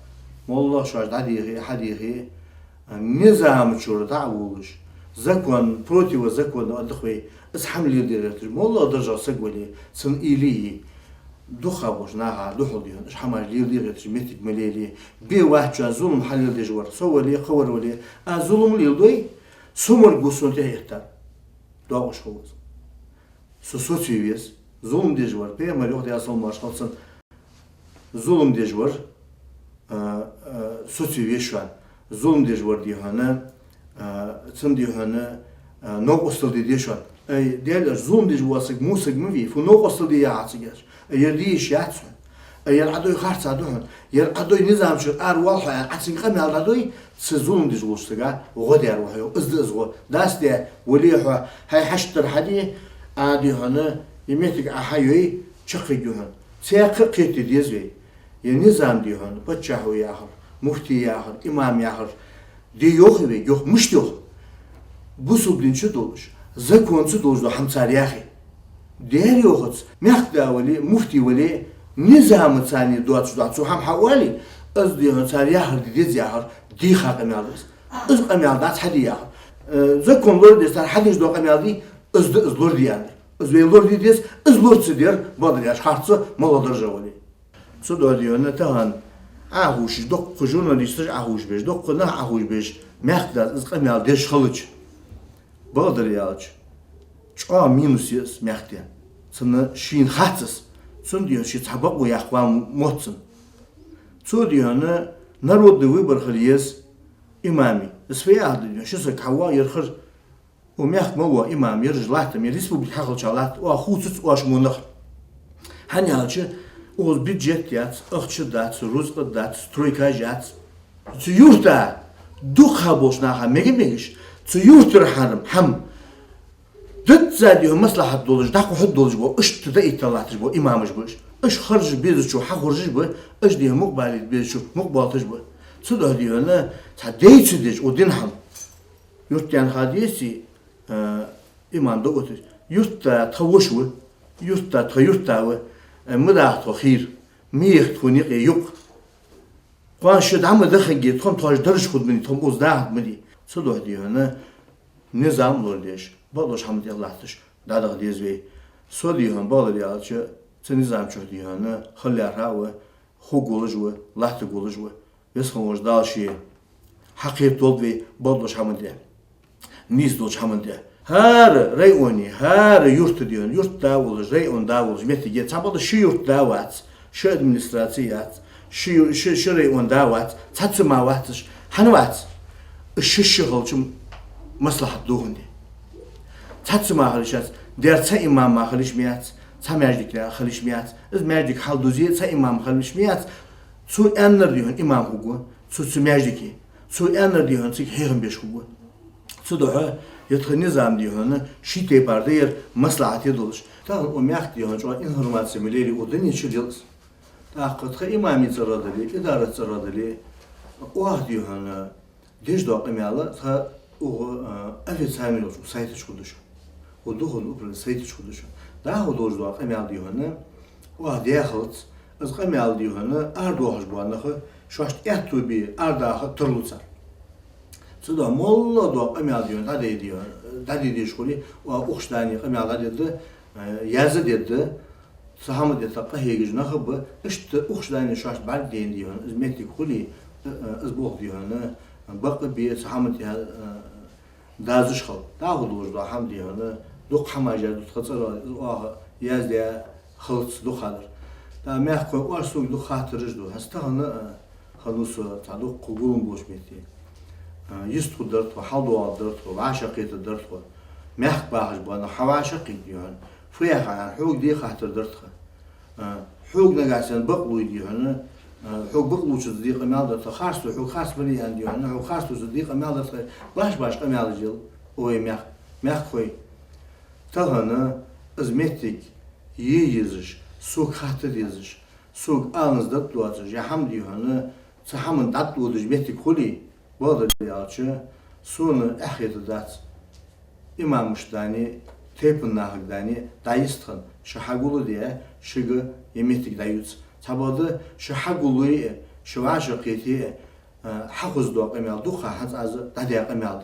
Mollah şarj hadihi, nizamı çuru da'vuluş. Закон противозаконно отдыхай, с хамли директор, молла держал сагвали, сын или духа божнага, духу дион, шамар директор, метик малели, би вахча зулм халил дежвар, совали, хаварвали, а зулм лилдой, сумар гусон тяхтар, доғыш холоз. Социвес, зулм дежвар, пе малёх дясал маршалсан, зулм дежвар, социвес шуан, зулм дежвар дихана, Sen diyor hani nok ostul diye şu an. Diyorlar zulm diye vasık musik mi vi? Fu nok ostul diye atıyor. Eğer diye iş yapsın. Eğer adoy harç adoyun. Eğer adoy nizam şu arwah yani atın kamel adoy zulm diye vasık ha. O diyor vahiy. İzdaz o. Das diye veliha hay haştır hadi adi hani yemetik ahayoy çıkıyor. Seyakı keti diye. Yani nizam diyor hani. Paçahu yahır, mufti yahır, imam yahır. Diye yok ve yokmuş yok. Bu sublinçi doluş. Zakonsu doluş da hamsariyahi. Değer yokuz. Mehkda veli, mufti veli, nizamı sani duatsu ham havali. Az diye hamsariyahır diye ziyahır. Diye hakamyaldız. Az kamyaldız hadi yahır. Zakonları destar hadi do kamyaldi. Az lor diyandır. Az ve lor diyeceğiz. Az lorçu diyor. Badır yaş harçı maladır javali. Su da diyor ne tahan. Ahuş, dok jurnalistler ahuş beş, dok kona ahuş beş. Mehkda izqamyal deş xılıç. Badır yalç. Çqa minus yes mehkda. Sını şin hatsız. Sun diyor şi tabak o yaqvan motsun. Su diyor ne народный выбор xiliyes imami. Isfiya diyor. Şu sak hava yırxır وميحكم هو إمام يرجع لات من ريسبوبليك حقل شالات وخصوص واشمونخ هنيالش اوز بيجت يات اخشدات روزقدات سترويكاجات تيورتا دوخا بوشناها ميجميش تيورتر حرم هم دت زاديهم مصلحة دولج داكو حد دولج بو اش تدا اطلاعتش بو إمامش بوش اش خرج بيزشو حخرجش بو اش ديه مقبالي بيزشو مقبالتش بو صدق ديونا تديش ديش ودينهم يورتيان حديثي إمام دوتش يورتا توشو يورتا تيورتا مداح تخير ميخ تخونيق يوق قان شد عم دخل جيت تهم تاج درج خود مني تهم أزداه مني صدق ديونا نظام لوليش بالوش حمد يغلطش دادق ديزوي صديهم بالريالش تنظام شو ديونا خلي راوه خو قولجوه لحت قولجوه يسخنوش دالشي حقيقة طلبي بالوش حمد يه نيز دوش حمد يه هر ريوني هر يورت ديون يورت داولج ريون داولج متى جت سبب شو يورت داوات شو ادمنستراتيات شو ريون داوات تاتسما واتش حنوات الشغل شو مصلحة دوهندي تاتسما خليشات دير تا إمام ما خليش ميات تا ماجدك لا خليش ميات إذ ماجدك حال دوزية تا إمام خليش ميات سو أنر ديون إمام هو سو ماجدكي سو أنر ديون سيك هيرم بيش هو سو ده يدخل نظام ديون شيء تباردير مصلحة يدولش تان أمياك ديون جو إنفورماسيون مليري ودني شو ديلس تأخذ خ إمامي ترادلي إدارة ترادلي واحد ديون ديش دوق إمالا تا او أفيد سامي لوش سايتش كودش ودخل أوبر سايتش كودش ده هو دوش دوق إمال ديون واحد ياخد از إمال ديون أردوهش بوانخ شوشت إحتو بي أرداه ترلوتسر صدا مولا دوق إمال ديون تادي ديش كولي وأخشتاني إمال ديده يازد ديده سهم ديده قهيج نخب إشت أخشتاني شوشت بعد ديون إزمتي كولي إزبوخ ديون بقى بي سهم ديه دازش خل داخل دوش دا هم ديونه دوق حماجة دوت خطر يازدي خلص دو خالر دا ميحكو وارسوق دو خاطرج دو هستهنا خلوص تعدوق قبول بوش ميتي يستو درت وحلو درت وعاشقيت درت ميحك باهج بانا حواشقي ديون فيها عن حوق دي خاطر درت حوق نقاسن بقلو ديونه حوق بقلو صديق مال درت خاص حوق خاص بلي عندي أنا حوق خاص صديق مال درت باش قمال جيل وي ميح خوي تهنا ازمتك ييزش سوق خاطر يزش سوق أنز دت دواتش يا حمدي هنا سحمن دت ودش متك خلي بعد يالش سون أخيط دت إمام مشتاني تيبن نهج داني دايستخن شحقولو ديه شق يمتك دايوت تباده شحقولوي شواش قيتي حفظ دو قمال دوخه حز از دادي قمال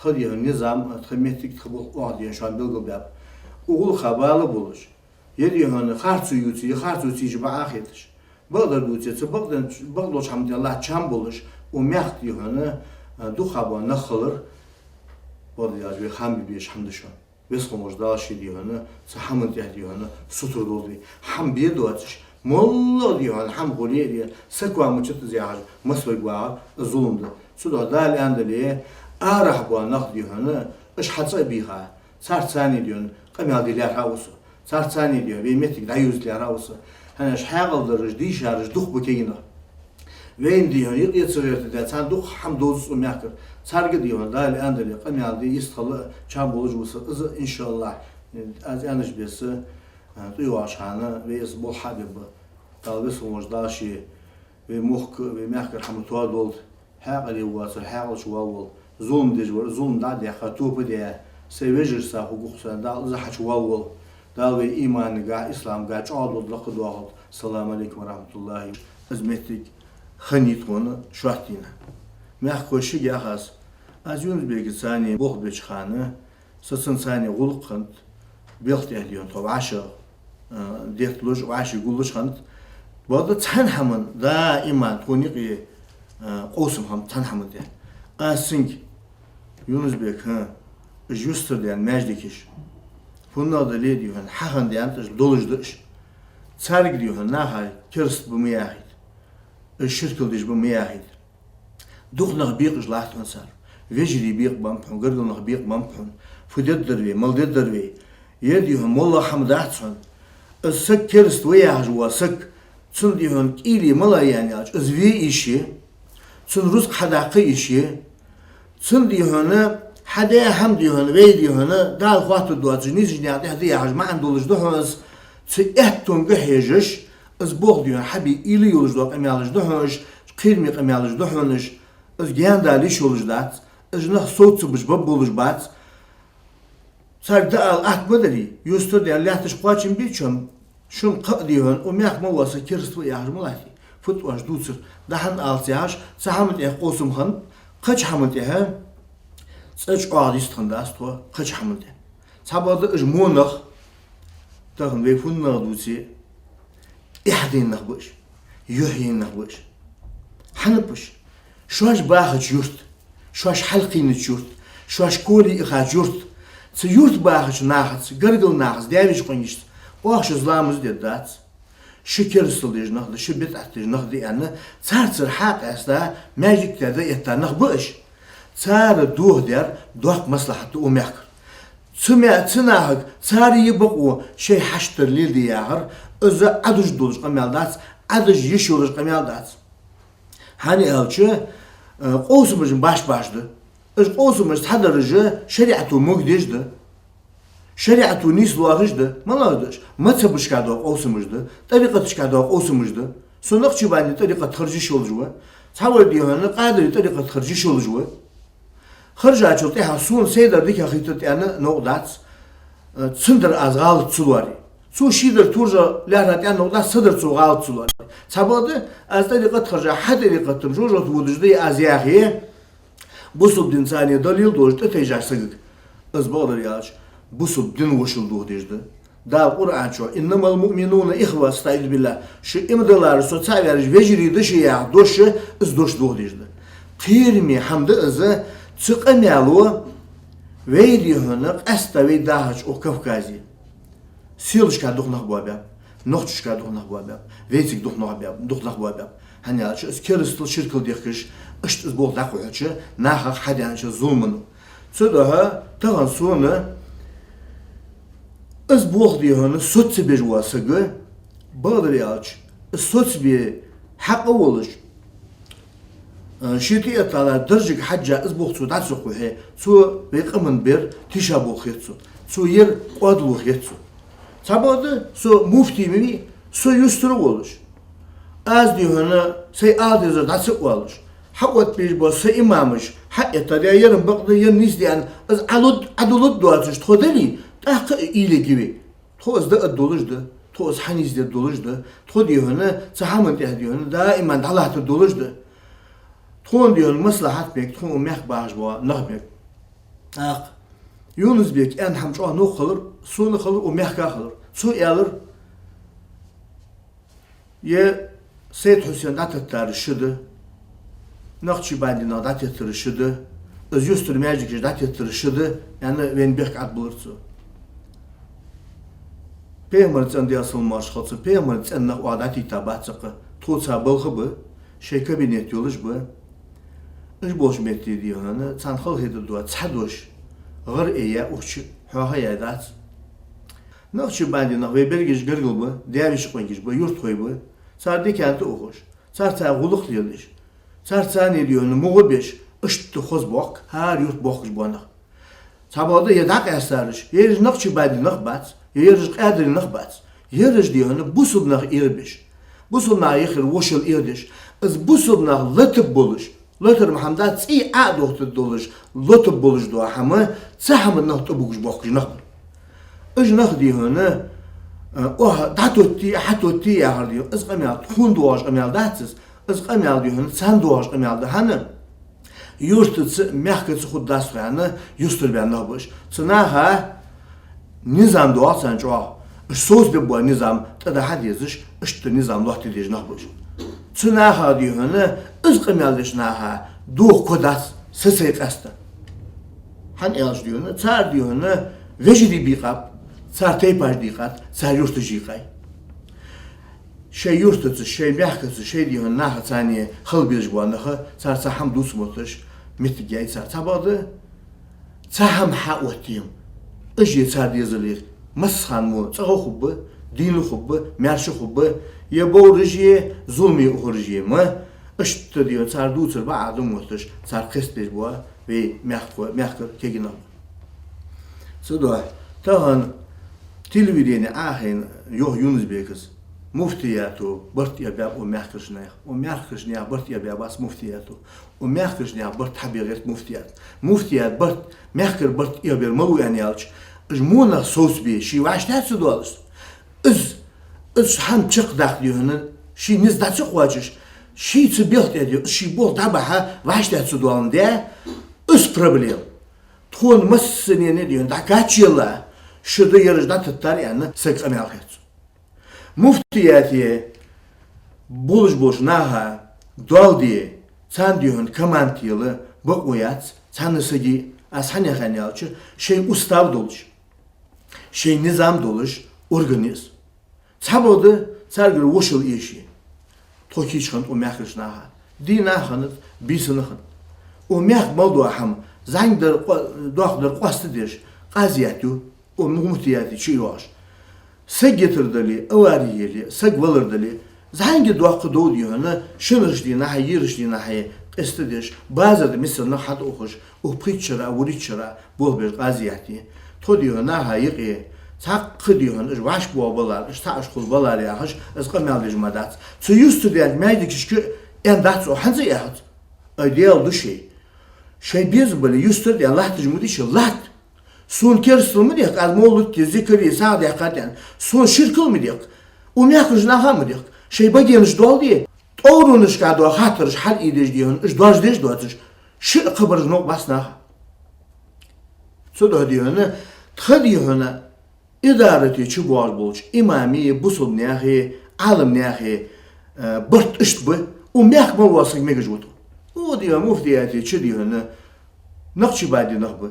تديه النظام تخمتك تخبط واحد شان بلغ باب وقول خباله بولش يدي هنا خارتو يوتي جبا اخيتش بقدر دوتي بقدر حمد الله چم بولش وميختي هنا دو خبا نخلر بود ياجي خام بيش حمدشان بس خموش داشي دي هنا سحمد دي هنا سطر دولي حم بيدوتش مولا دي هنا حم غولي دي سكوا مچت زياج مسوي ظلم ده سودا دال اندلي ارح بو نخدي هنا اش حصا بيها صار ثاني ديون قمال دي لا راوس صار ثاني ديو بيمتك دا يوز لا راوس هنا شحال درج دي شارج دوخ بكينا وين دي هنا يتصرف ده صار دوخ حم دوز وميكر صار دي هنا دال اندلي قمال دي يستخل چام بولج بس ان شاء الله از انش بس تويواش هنا ويس بو حبيب طالبس ومجداشي ومخك ومحكر حمتوا دولت حاقلي واصل حاقل شوال ظلم دجور ظلم داد يا خطوب دي سيفجر سا حقوق سن دال زحش وال دال ايمان غا اسلام غا چالو لقد واحد السلام عليكم ورحمه الله ازمتك خنيتون شوحتينا محكوشي يا خاص ازيون بيك ثاني بوخ بچخانه سسن ثاني غلقنت بيخت اهليون تو 10 ديتلوج 10 قولش خنت بعد تنحمن دائما تونيقي قوسم هم تنحمن ده قاسنك يونس بيك ها جوستر ديان ماجدكش فونا دلي ديون حقن ديان تش دولج دش تارق ديون ناهاي كرست بمياهيد الشركل ديش بمياهيد دوخ نغ بيق جلاحت منصار ويجري بيق بامبحون قردل نغ بيق بامبحون فدت دروي ملدت دروي يديهم والله حمداتهم السك كرست وياج وسك تنديهم إلي ملا يعني أزوي إشي تن رزق حداقي إشي تنديهم حدا هم ديهم ويديهم دال خاطر دوات جنيز جنيات هدي ياج ما عندولش دهونس تأهتون جهيجش از بوغ ديون حبي إلي يولش دوك أميالش دهونش قيرمي أميالش دهونش از جيان داليش يولش دات از نه صوت بش ببولش بات صار دال أحد بدري يستر ديال لاتش قواتشن بيتشم شن قديهن ومياك مواسا كرست وياج ملاتي فت واش دوتسر دهن آلتياش سحمت إيه قوسم هن قش حمت إيه سأج قاديست هن داستوا قش حمت إيه سبب إج مونخ تاخن ويفون نغدوسي إحدين نخبش يحيين نخبش حنبش شواش باخج يورت شواش حلقين يورت شواش كولي إخاج يورت سيورت باخج ناخذ قرقل ناخذ دايش قنيشت باخش زلامز ديدات شكر سلديج نخذ شبت أحتيج نخذ يعني صار حق أسلا ماجيك تدا يتا نخبش صار دوه دير دوق مصلحة أميك سمع تناهج صار يبقوا شيء حشتر ليل ديار إذا عدج دولج قميال دات عدج يشولج قميال دات هاني ألشة قوسمج باش ده إج قوسمج تحضرج شريعته مقدش ده شريعته نيس لواغش ده ما لادش ما تبش كده قوسمج ده طريقة كده قوسمج ده سنق شو بعدين طريقة خرجي شولجوا تحاول ديهنا قادر طريقة خرجي شولجوا خرجت شلتها سون سيدر ديك خيطت أنا نقطات صندر أزغال تسواري سو شيدر تورجا لهنا أنا نقطات صدر تسوغال تسواري سبادة از طريقة خرجة حد طريقة تمجوجة تودجدي أزياخية بوسب دين ثانية دليل دوجت تيجاش سجق از بقدر ياش بوسب دين وشل دوه ديجده دا القرآن شو إنما المؤمنون إخوة استعيذ بالله شو إمدلار سو تعبيرش وجري دشي يا دوش از دوش دوه ديجده قيرمي حمد از تقميالو ويدي هناك أستا ويداهج أو كفكازي سيلش كادوخ نخبوابيا نوختش كادوخ نخبوابيا ويتك دوخ نخبوابيا هنيا شو كرستل شركل ديخش اشت بول داخوش ناخ حدانش ظلمن صدها تغن سونه از بوخ دي هنا صوت بيجواسغ بادر يالش صوت بي حق ولش شيتي اتلا درجك حاجه از بوخ صوت داتسو هي سو بيقمن بير تشابو خيتسو سو ير قادلو خيتسو سباده سو مفتي مي سو يسترو ولش از دي هنا سي ادز داتسو ولش حقوت بيج بو سي امامش حق اتلا يرن بقدي ينيس دي ان از عدولت دواتش تخدلي تحق إيلي جبي توز ده الدولج ده توز حنيز ده الدولج ده تو ديهنا سحمن ده ديهنا دائما دلعت الدولج ده تون ديهن مصلحة بيك تون ميخ باش بوا نخبيك يونس بيك أن حمش نو خلر سو نخلر وميخ كخلر سو يالر يه سيد حسين دات التارشده نقشي باندنا دات التارشده از يستر ماجيك دات التارشده يعني وين بيك عد بلرسو Peygamberimiz andi asılmış xatsı, Peygamberimiz enne adati tabatsıqı, tuğsa bılğıbı, şey kabinet yoluş bu, iş boş metri diyorhanı, çan xalq edir dua, çadoş, gır eye, uçu, huaha yadat. Naqçı bandi naq ve belgiş gırgıl bu, diyaviş qoygiş bu, yurt koy bu, sardi kenti oxuş, sarta guluq diyiliş, sarta ne diyorhanı, muğu beş, ıştı xoz bok, her yurt bokış bu anaq. Sabahda yadak əsərliş, yeriş naqçı bandi naq bats, يرج قادر نخبات يرج دي هنا بوصل نخ إيربش بوصل نخ يخر وشل إيردش از بوصل نخ لطب بولش لطر محمدات سي عادو تدولش لطب بولش دو حما سهم نخ تبوكش بوكش نخبر اج نخ دي هنا اوه داتو تي حتو تي يا هردي از قميال خون دواج قميال داتس از قميال دي هنا سان دواج قميال ده هنا يورتس مخكت خود داست يعني يستر بيان نخبش سناها نظام دوات سنجوا الصوص ببوا نظام تدا حد يزش اشت نظام لوحدي ديج نخبش تناها دي هنا ازقم يالدش ناها دوخ كوداس سسيق استا هن ايلش دي هنا تار دي هنا وجدي بيقاب تار تيباج ديقات تار يورت جيقاي شي يورتس شي ميحكس شي دي هنا ناها ثانية خل بيج بوانها تار سحم دوس موتش متجاي تار تباده تهم حقوتيم اجي صار يزليق مسخان مو صغو خب دين خب مارش خب يبو رجي ظلمي خرجي ما اشتديو صار دوتر بعد موتش صار قستش بوا ve mehkır kegin al. Sonra tahan televizyon ahin yok Yunus Bey'kız muftiyatı bart ya bab o mehkırşnaya bart ya babas muftiyatı o mehkırşnaya bart habiret muftiyat bart mehkır bart ya bir malu yani alç jmuna sos bi şi vaştat sudolas iz ham çık dakliyonun şi nizdat çıkwaçış şi tsibilt ediyor şi bol tabaha vaştat sudolan diye üs problem. Tuğun mısın ne diyorsun? Da kaç yılla şurada yarışda tutar yani sıkıntı yok. Muftiyatiye buluş naha dal diye sen diyorsun kamant yılı bak uyat sen nasıl ki ashan yakan yalçı şey ustav doluş şey nizam doluş organiz. Sabodu sergür voşul işi. Toki çıkan o mehkış naha. Di nahanız bisinıhın. O meh malduaham zangder doktor qastidir qaziyatu o muhtiyati çiyoş se getirdili avariyeli se valırdili zangi doktor doğdiyona şınırışdina hayırışdina hay istidir bazı da mesela had okuş o preacher'a vurichera bol bir qaziyati to diyona hayır Takkı diyorsun, baş boğalar, taş kulbalar yağış, ızqamaldıcı madat. So used to that, meydi kişki en dat o hansı yağız. Ideal düşey. Şey biz böyle used to that, Allah tecmudi şey, lat. Son kerstil mi diyek, az moğlut diye zikri, sağ diyakat yani. Son şirkil mi diyek, umyakıcı naha mı diyek. Şey bageniş dol diye. Doğrunuş kadı o hatırış, hal idiş diyorsun, iş dojdiş dojdiş. Şir kıbırız nok bas naha. So da diyorsun, tı diyorsun, İdareti çubuğaz bulç, imami, busul niyahi, alim niyahi, bırt işt bu, o mehkmal vasık megajvutu. O diyor muftiyati, çi diyor ne, nakçı badi nakbı,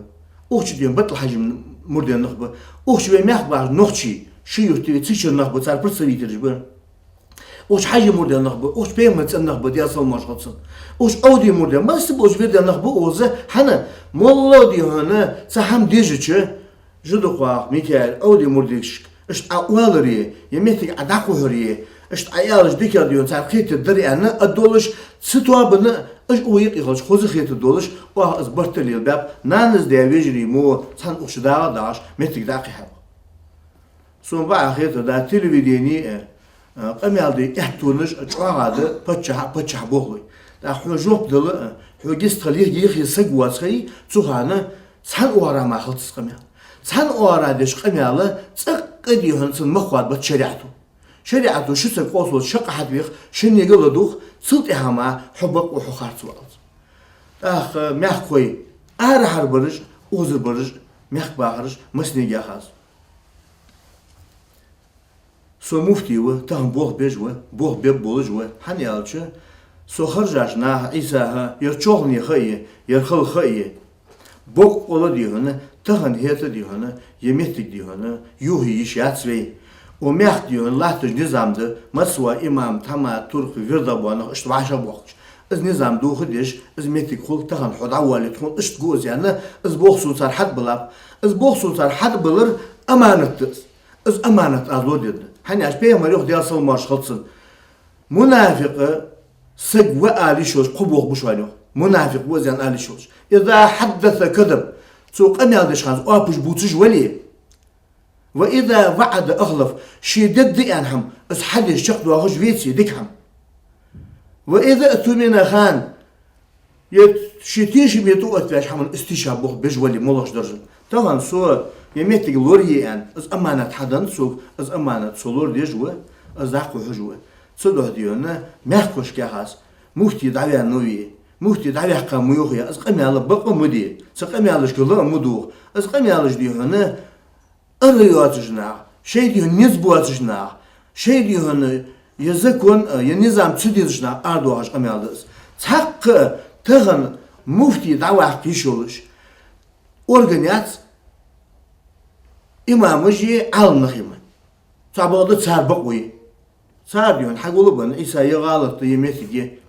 o çi diyor batıl hacim murdiyan nakbı, o çi ve mehkbar nakçı, şi yurti, çiçir nakbı, çar pırt savitiriz bu. O çi hacim murdiyan nakbı, o çi peymetsen nakbı, diye salmaş katsın. O çi avdi murdiyan, masip o çi verdiyan nakbı, o çi, hana, molla diyor ne, saham dijiçi, جدوقا ميكال أولي مردكش إشت أولري يميتك أداقوهري إشت أيالش ديكال ديون تعال خيط الدري أنا أدولش ستوا بنا إش أويق يخلش خوزي خيط الدولش واه أزبرت لي الباب نانز دي ويجري مو تان أخش داغ داش ميتك داقي حب سون بقى خيط دا تلفزيوني قميال دي يحتونش أجواغادي بتشح بوغلي دا حجوب دل حجيست خليه يخي سقوات خي تسوخانا سان أورا ما خلص قميال Sen o arada şıkamayalı sıkkı diyorsun mıhvat bat şeriatı. Şeriatı şu sık olsun şık hadvik şın yıgılıdık sılt ihama hubbak ve hukartı var. Ah meh koy ar barış uzur barış meh bağırış mesne gahaz. So mufti ve tam boh bej ve boh beb boluj ve hani alçı so harcaş na İsa yer çok ni xey yer xıl xey. Bok ola diyorsun Tağın hiyatı diyorsun, yemektik diyorsun, yuhi iş yatsvey. O meh diyorsun, lahtış nizamdı, masva imam, tama, turk, virda buana, işte vaşa bokç. İz nizam doğu diş, iz metik kul, tağın huda valit, hun işte goz yani, iz boksun sar had bilab, iz boksun sar had bilir, amanettız. İz amanet azlo dedi. Hani aç peygamber yok diye asıl marş kılsın. Münafıkı, sık ve ali şoş, kubuk bu şöyle yok. Münafık bu yani ali şoş. İza haddese kıdıp, سوق أمي هذا شخص أبوش بوتش ولي وإذا وعد أغلف شدد ديانهم أس حد الشق واخش فيتسي ديكهم وإذا أتمنى خان شتيش بيتوقف فيش حمل استشابه بجولي مولش درجة طبعا سو يميتك لوري أن أس أمانة حدن سوق أس أمانة سولور ديجوا أس داقو حجوا سودو ديونا ماكوش كهاس مفتي دعوة نوي Muhti davi hakkı yok ya. Azqami alıp bakma mı diye. Sıqami alış kılı mı doğu. Azqami alış diyor hani. Arıyor atışına. Şey diyor niz bu atışına. Şey diyor hani. Yazıkon ya nizam çüdizişna ardu azqami alış. Hakkı tığın mufti davi hakkı iş oluş. Organizat imamıcı alınıq imam. Sabahda çarbaq oyu. Çar diyor. Hak olup bana İsa'ya galıqtı yemesi diye.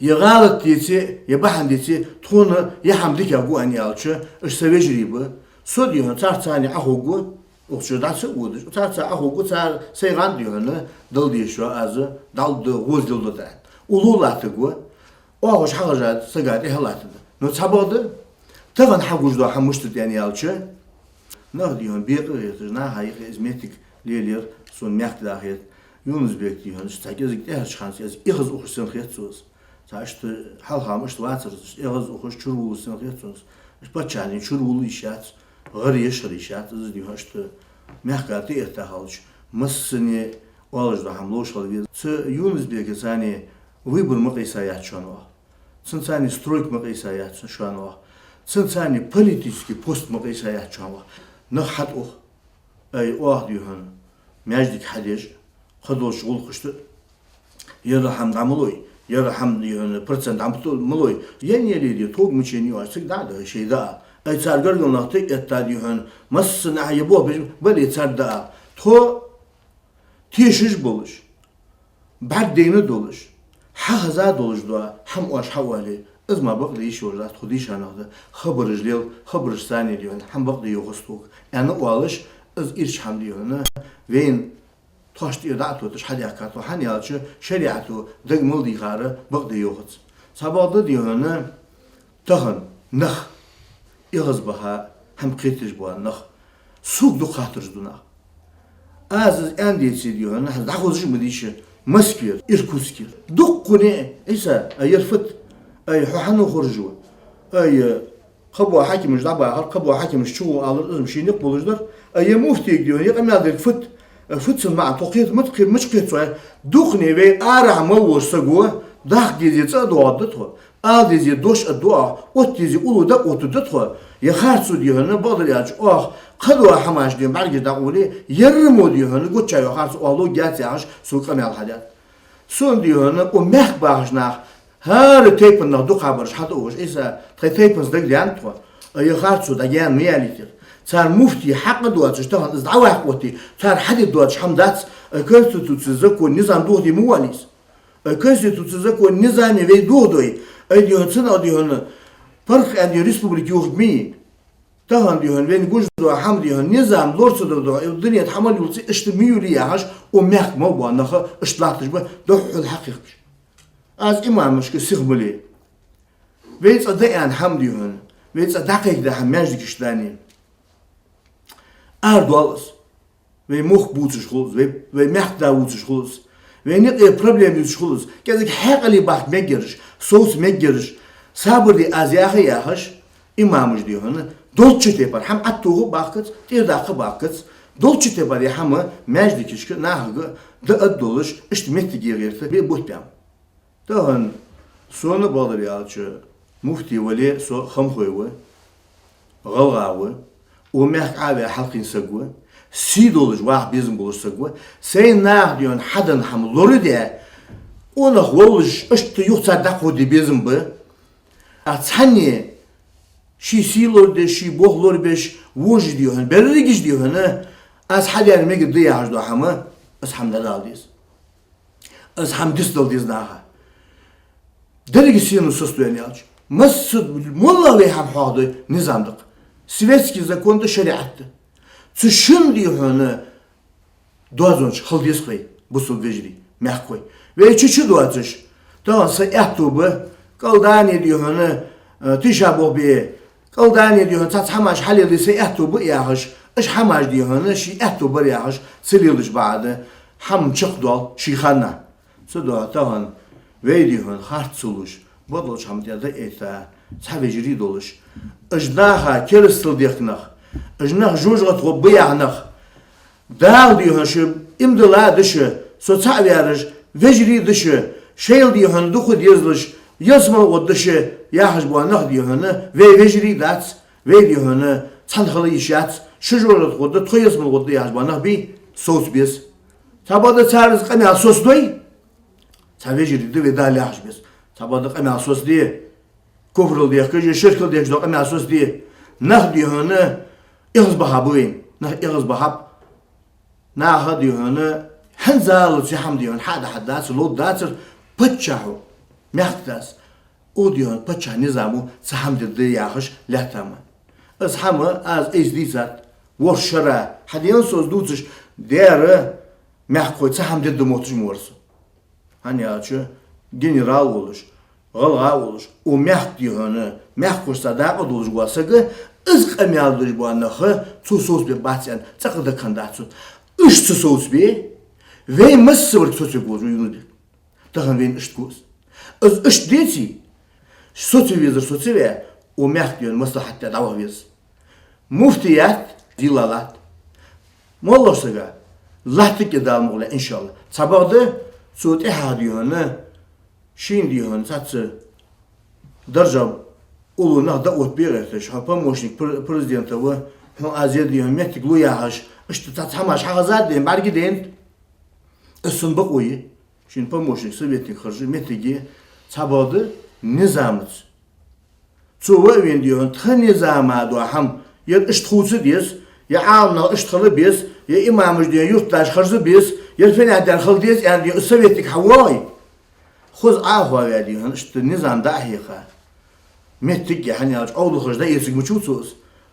يغالط ديتي يبحن ديتي تون يحمدك أبو أن يالش السويجري ب سود يهون تارتاني أخوجو وشدات سود تارتا أخوجو تار سيغان ديهون دل ديشوا از دل دوز دل دان ولولات جو وهوش حاجات سجاد إهلات نو تبادل تفن حقوج دو حمشت يعني يالش نه ديهون بير نه هاي إزمتك ليلير سون ميحت داخل يونس بيك ديهون استعجزك ده شخص از إخز أخسن خيتوس تاشت حال خامش واتر إخز أخش شرول سن خيتوس مش بتشاني شرول إشات غير يشر إشات از ديهاشت ميحكاتي إرتاحلش مسني والج ده حملوش خالد يونس بيك ثاني ويبر مقيسايات شانوا ثاني سترويك مقيسايات شانوا ثاني بوليتيسكي بوست مقيسايات شانوا نحت أي واحد يهون ماجدك حديش خدوش شغل خشت يرحم عملوي يرحم يهون برسنت عملتول ملوي يعني يلي توق مشيني واسك ده شيء ده أي تارجر نقطة التالي يهون مس نحيبوه بل يتار ده تو تيشش بولش بعد دينه دولش حهزا دولش دوا هم واش حوالي از ما بقدي يشورات خديش أنا هذا خبر رجليل خبر ثاني اليوم هم بقدي يغسطوك أنا والش از إيش هم اليوم وين تاشت إدعتو تش حد يكاتو حن يالش شريعتو دق ملدي خاره بقدي يغسط سبعة اليوم تهن نخ يغز بها هم قيتش بوا نخ سوق دو خاطر دونا از أندي سيديون هذا خذش مديش مسكير إركوسكير دقني إيسا يرفت أي حنو خرجوا أي قبوا حاكم مش دعبا قبوا حاكم مش شو على الاسم شيء نقبل جدر أي مفتي ديون يقام هذا فت مع توقيت متقي مش قيت دقني بين أرع موش سجوا داخل ديزي تصدوا عدتها ديزي دوش الدعاء وتيزي قولوا دق وتدتها يخارسوا ديون بعض الياج قدوا حماش ديون بعد كده قولي يرموا ديون قلت شيء يخارسوا الله جات يعش سوق من الحاجات سون ديون ومخ باجناخ هر تيبن نخدو خبرش حتى اوش إيسا تيبنز دق ديانتوا يخارسوا ديان مياليتر صار مفتي حق دواتش تهان از دعوة حقوتي صار حد دواتش حمدات كنت تتزكو النظام دوغدي مواليس كنت تتزكو النظام في دوغدوي ديون سنة ديون فرق أن ريسبوبليك يوغمي تهان ديون وين جوجدو حمد ديون نظام لورسو دو الدنيا تحمل يلصي اشتميو ليهاش ومخ موبا نخ اشتلاحتش به دوح الحقيقة از إمامش كسيغملي ويتس أدائن حمد يهون ويتس أدقيق ده هميانج ديكشتاني أردوالس وي مخ بوتش خلص وي مخ داوتش خلص وي نقل problem يوتش خلص كذلك حق اللي باق مجرش صوت مجرش صابر دي أزياخي ياخش إمامش ديهون دولتش تبار هم أتوه باقت تيرداق باقت دولتش تبار هم ماج ديكشك ناهق ده أدولش اشتمت تجيغيرت بيبوت بيام تهن سون بالر يالش مفتي ولي سو خمخوي غلغاوي ومحك عابي حلقين سقوي سيدولج واحد بيزم بولش سقوي سين ناخ ديون حدن حم لوردي ونخ ولج اشت يخصدق ودي بيزم ب اتحني شي سيلور دي شي بوخلور بيش وج ديون بريجش ديون از حد يعني ميجي دي عجدو حما از حمد دالديز از حمد ديستل ديز ناخا درجة سينو سستوينيالش مسد مولا ويهم حاضر نظامدق سويتسكي زاكوندا شريعتي تشن ديهونه دوازونش خلديسقي بوسل فيجري محكوي ويتشي دواتش تا سياتوب قلداني ديهونه تشابه بي قلداني ديهونه تاتحماش حليلي سياتوب ياهش اش حماش ديهونه شي اتوب ياهش سليلش بعد حم تشقدول شيخانا سدوا تاهن ويديهن خارت سولوش بدلش هم ديادا إيتا تحبيجري دولش أجناها كرستل ديخنخ أجناها جوجغت غبيعنخ داغ ديهن شو إمدلا دش سو تعبيرش وجري دش شيل ديهن دخو ديزلش يسمل ودش ياحج بوانخ ديهن وجري دات ويديهن تنخلي يشات شجورت غد تو يسمل غد ياحج بوانخ بي صوت بيس تابادا تعرض قناة صوص دوي تابيجري دو ودالي عش بس تابادا قناة صوص دي كفر دي كجي شرك دي جدو قناة صوص دي نخدي هنا إغز بحابوين نخ إغز بحاب ناخدي هنا هنزال تحم دي هنا حدا حداس لود داتر بتشاهو mehtas o diyor paça nizamı sahamdı yağış latama az hamı az ezdizat worshara hadiyan söz dutuş değeri mehkoy sahamdı demotuş morsu hani açı general olur galga olur o meh diyor meh koşsa da o doluş varsa ki az kamyaldır bu anahı sus bir bahçen çakıda kandatsun üç sus bir ve mısır sosu bozu yunus daha ben üç koz az üç diyeci sosu vizir sosu ve o meh diyor maslahatta dava viz muftiyat dilalat mollosaga lahtik edalım ola inşallah sabahda suut ihadiyonu Şin diyor satsı darca uluna da ot bir erteş hapa moşnik prezidenti ve Aziya diyor metik lu yaş işte tatamaş hazat diyen belki deyin ısın bak oyu şimdi pa moşnik Sovyetlik hırcı metigi sabadı nizamız çoğu evin diyor ta nizama da ham ya iştuğusu diyiz ya ağına iştığı biz ya imamız diyor yurttaş hırcı biz ya fenader hıl diyiz yani diyor Sovyetlik havay Xo'z ahva diyor işte nizam dahiqa mettik yani avlu xojda esig muchus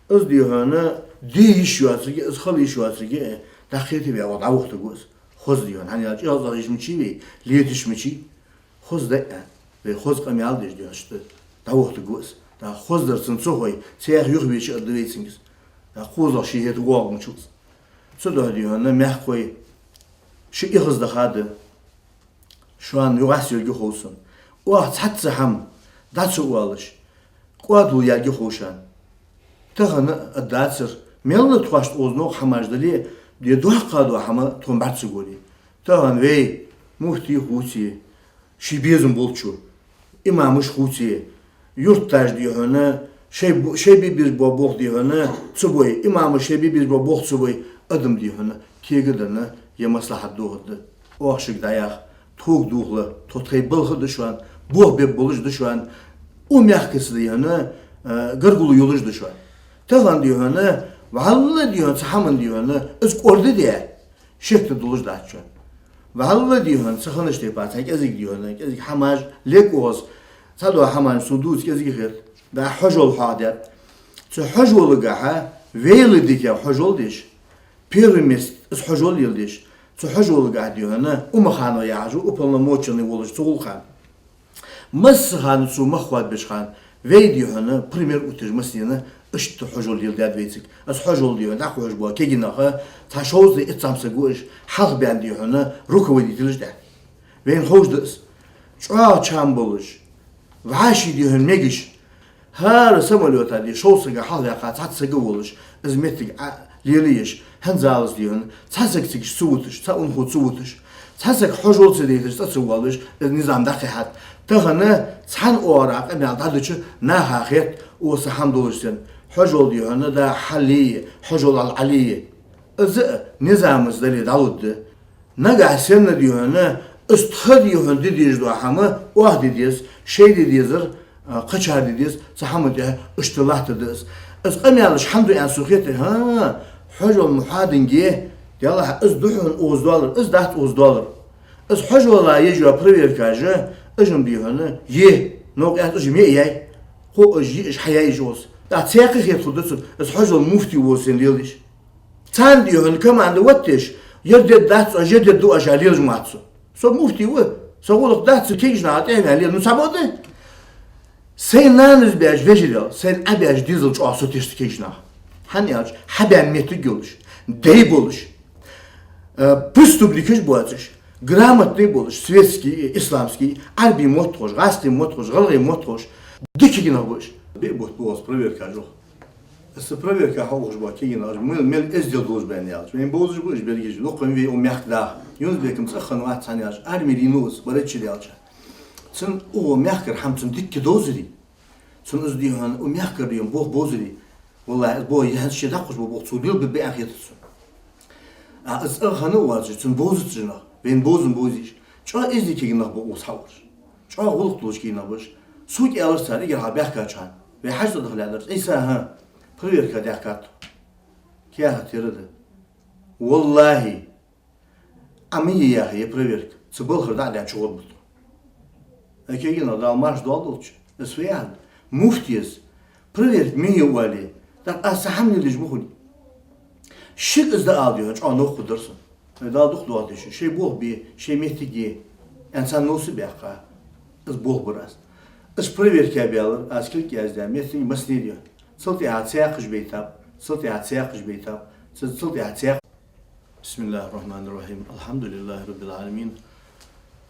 öz diyor hani değiş yuatsı ki ıskal iş yuatsı ki daxiyeti bir avda vaqtı göz xo'z diyor hani yazda iş miçi ve liyetiş miçi xo'z da ve xo'z qamyal diyor işte da vaqtı göz da xo'z dersın çoğuy seyah yuh bir şey adveysiniz da xo'z şehit qoq muchus so da diyor hani mehkoy şu ihızda hadı şu an yuğas yolgu olsun. O çatsı ham daçı ualış. Quadu yolgu hoşan. Tağını daçır. Melli tuğaşt ozno hamajdali diye doğa qadu hama tombartsı goli. Tağın ve muhti husi şibiyezim bolçu. İmamış husi yurttaş diyor hani şey bir boğ diyor hani çubuy imamı şey bir boğ çubuy adım diyor hani kegidini ya maslahat doğdu. O aşık dayak Tuğ duğlu, totay bılgıdı şu an, boğ bir buluşdu şu an, o mehkesi de yani, gırgulu yoluşdu şu an. Tağın diyor hani, vallahi diyor, sahamın diyor hani, öz ordu diye, şekli doluşdu şu an. Vallahi diyor hani, sakın işte yaparsan, gezik diyor hani, gezik hamaj, lek oğuz, sadu haman suduz gezik hır, da hocol hadir. Şu hocolu gaha, veyli dike hocol diş, pirimist, öz hocol yıl diş. Çoğul gadiyona umxano yağcı upalna moçını oluş çoğulxan. Masxan su maxvat beşxan ve diyona primer utirmasını işte hocol yıl dadveycik. Az hocol diyor da hoş bu keginaha taşoz etsamsa goş hal ben diyona rukovoditelij de. Ve hoşdus. Çoğu çam buluş. Vaşi diyor megiş. Her samolyota diyor şolsaga hal yaqa tatsaga oluş. Izmetlik liliyiş. Hanzalız diyor. Çasak sikiş suutuş, ta unhu suutuş. Çasak hoş olsa deydir, ta suvalış, nizamda qihat. Tağını çan olarak emel dadıcı na haqiyet olsa hamdoluşsun. Hoş ol diyor, da halli, hoş ol al ali. Özü nizamızda daluddu. Naga sen diyor, üstü diyor, dediyiz duahamı, oh dediyiz, şey dediyizir, kaçar dediyiz, sahamı diyor, üstülah dediyiz. Öz emeliş hamdu en suhiyeti, ha. Hocol muhadingi yalla az duhun uzdalar az daht uzdalar az hojola yejwa preverkajı ajım diyonu ye noqat ajım ye ko iş hayay jos da tsaqi xetudsun az hojol mufti olsun diyorlar tan diyonu komanda wattiş yerde daht ajede du ajali jmatsu so mufti o so qoluq daht kejnat evali no sabodu sen nanız bej vejidal sen abej dizel çoğu testi kejnat Hani aç, haber metrik yoluş, dey boluş, püstüblikiş bu açış, gramatli boluş, svetski, islamski, arbi motkoş, gasti motkoş, galgi motkoş, dikigina boluş. Bir bu olsun, proverka yok. Proverka hoş bu kigina, mel ezdil boluş ben yaz. Ben boluş boluş belgeci, lokun ve o mehkda. Yunus bekim sakın vaat sani yaz, armelinos, barışçı yaz. Sen o mehker hamsın dikki dozri. Sen öz diyorsun, o mehker diyorsun, boh bozri. Vallahi bu yani şey daha hoş bu çuluyor bir ahiyetsin. Az hanı var için bozucuna. Ben bozun. Çoğu izliki günah bu usavur. Çoğu uluq doluş günah boş. Suq alırsa eğer haber kaçan ve hacda daxlalar. İsa ha. Proverka dakat. Kiya hatırdı. Vallahi amiye ya proverk. Sıbıl hırda ala çoğul buldu. Aqui dá mais do adulto. Esfriado. Muftias. Проверить меня вали. Так асахамни лишь бухуни. Şık ızda alıyor. Onu kudursun. Daha duk dua düşün. Şey boh bir şey mehtigi. İnsan nasıl bir akka. İz boh biraz. İz prover ki alır. Askil gezden. Mehtigi masni diyor. Sıltı hatsaya kış beytab. Sıltı hatsaya kış beytab. Sıltı hatsaya. Bismillahirrahmanirrahim. Elhamdülillahi Rabbil alemin.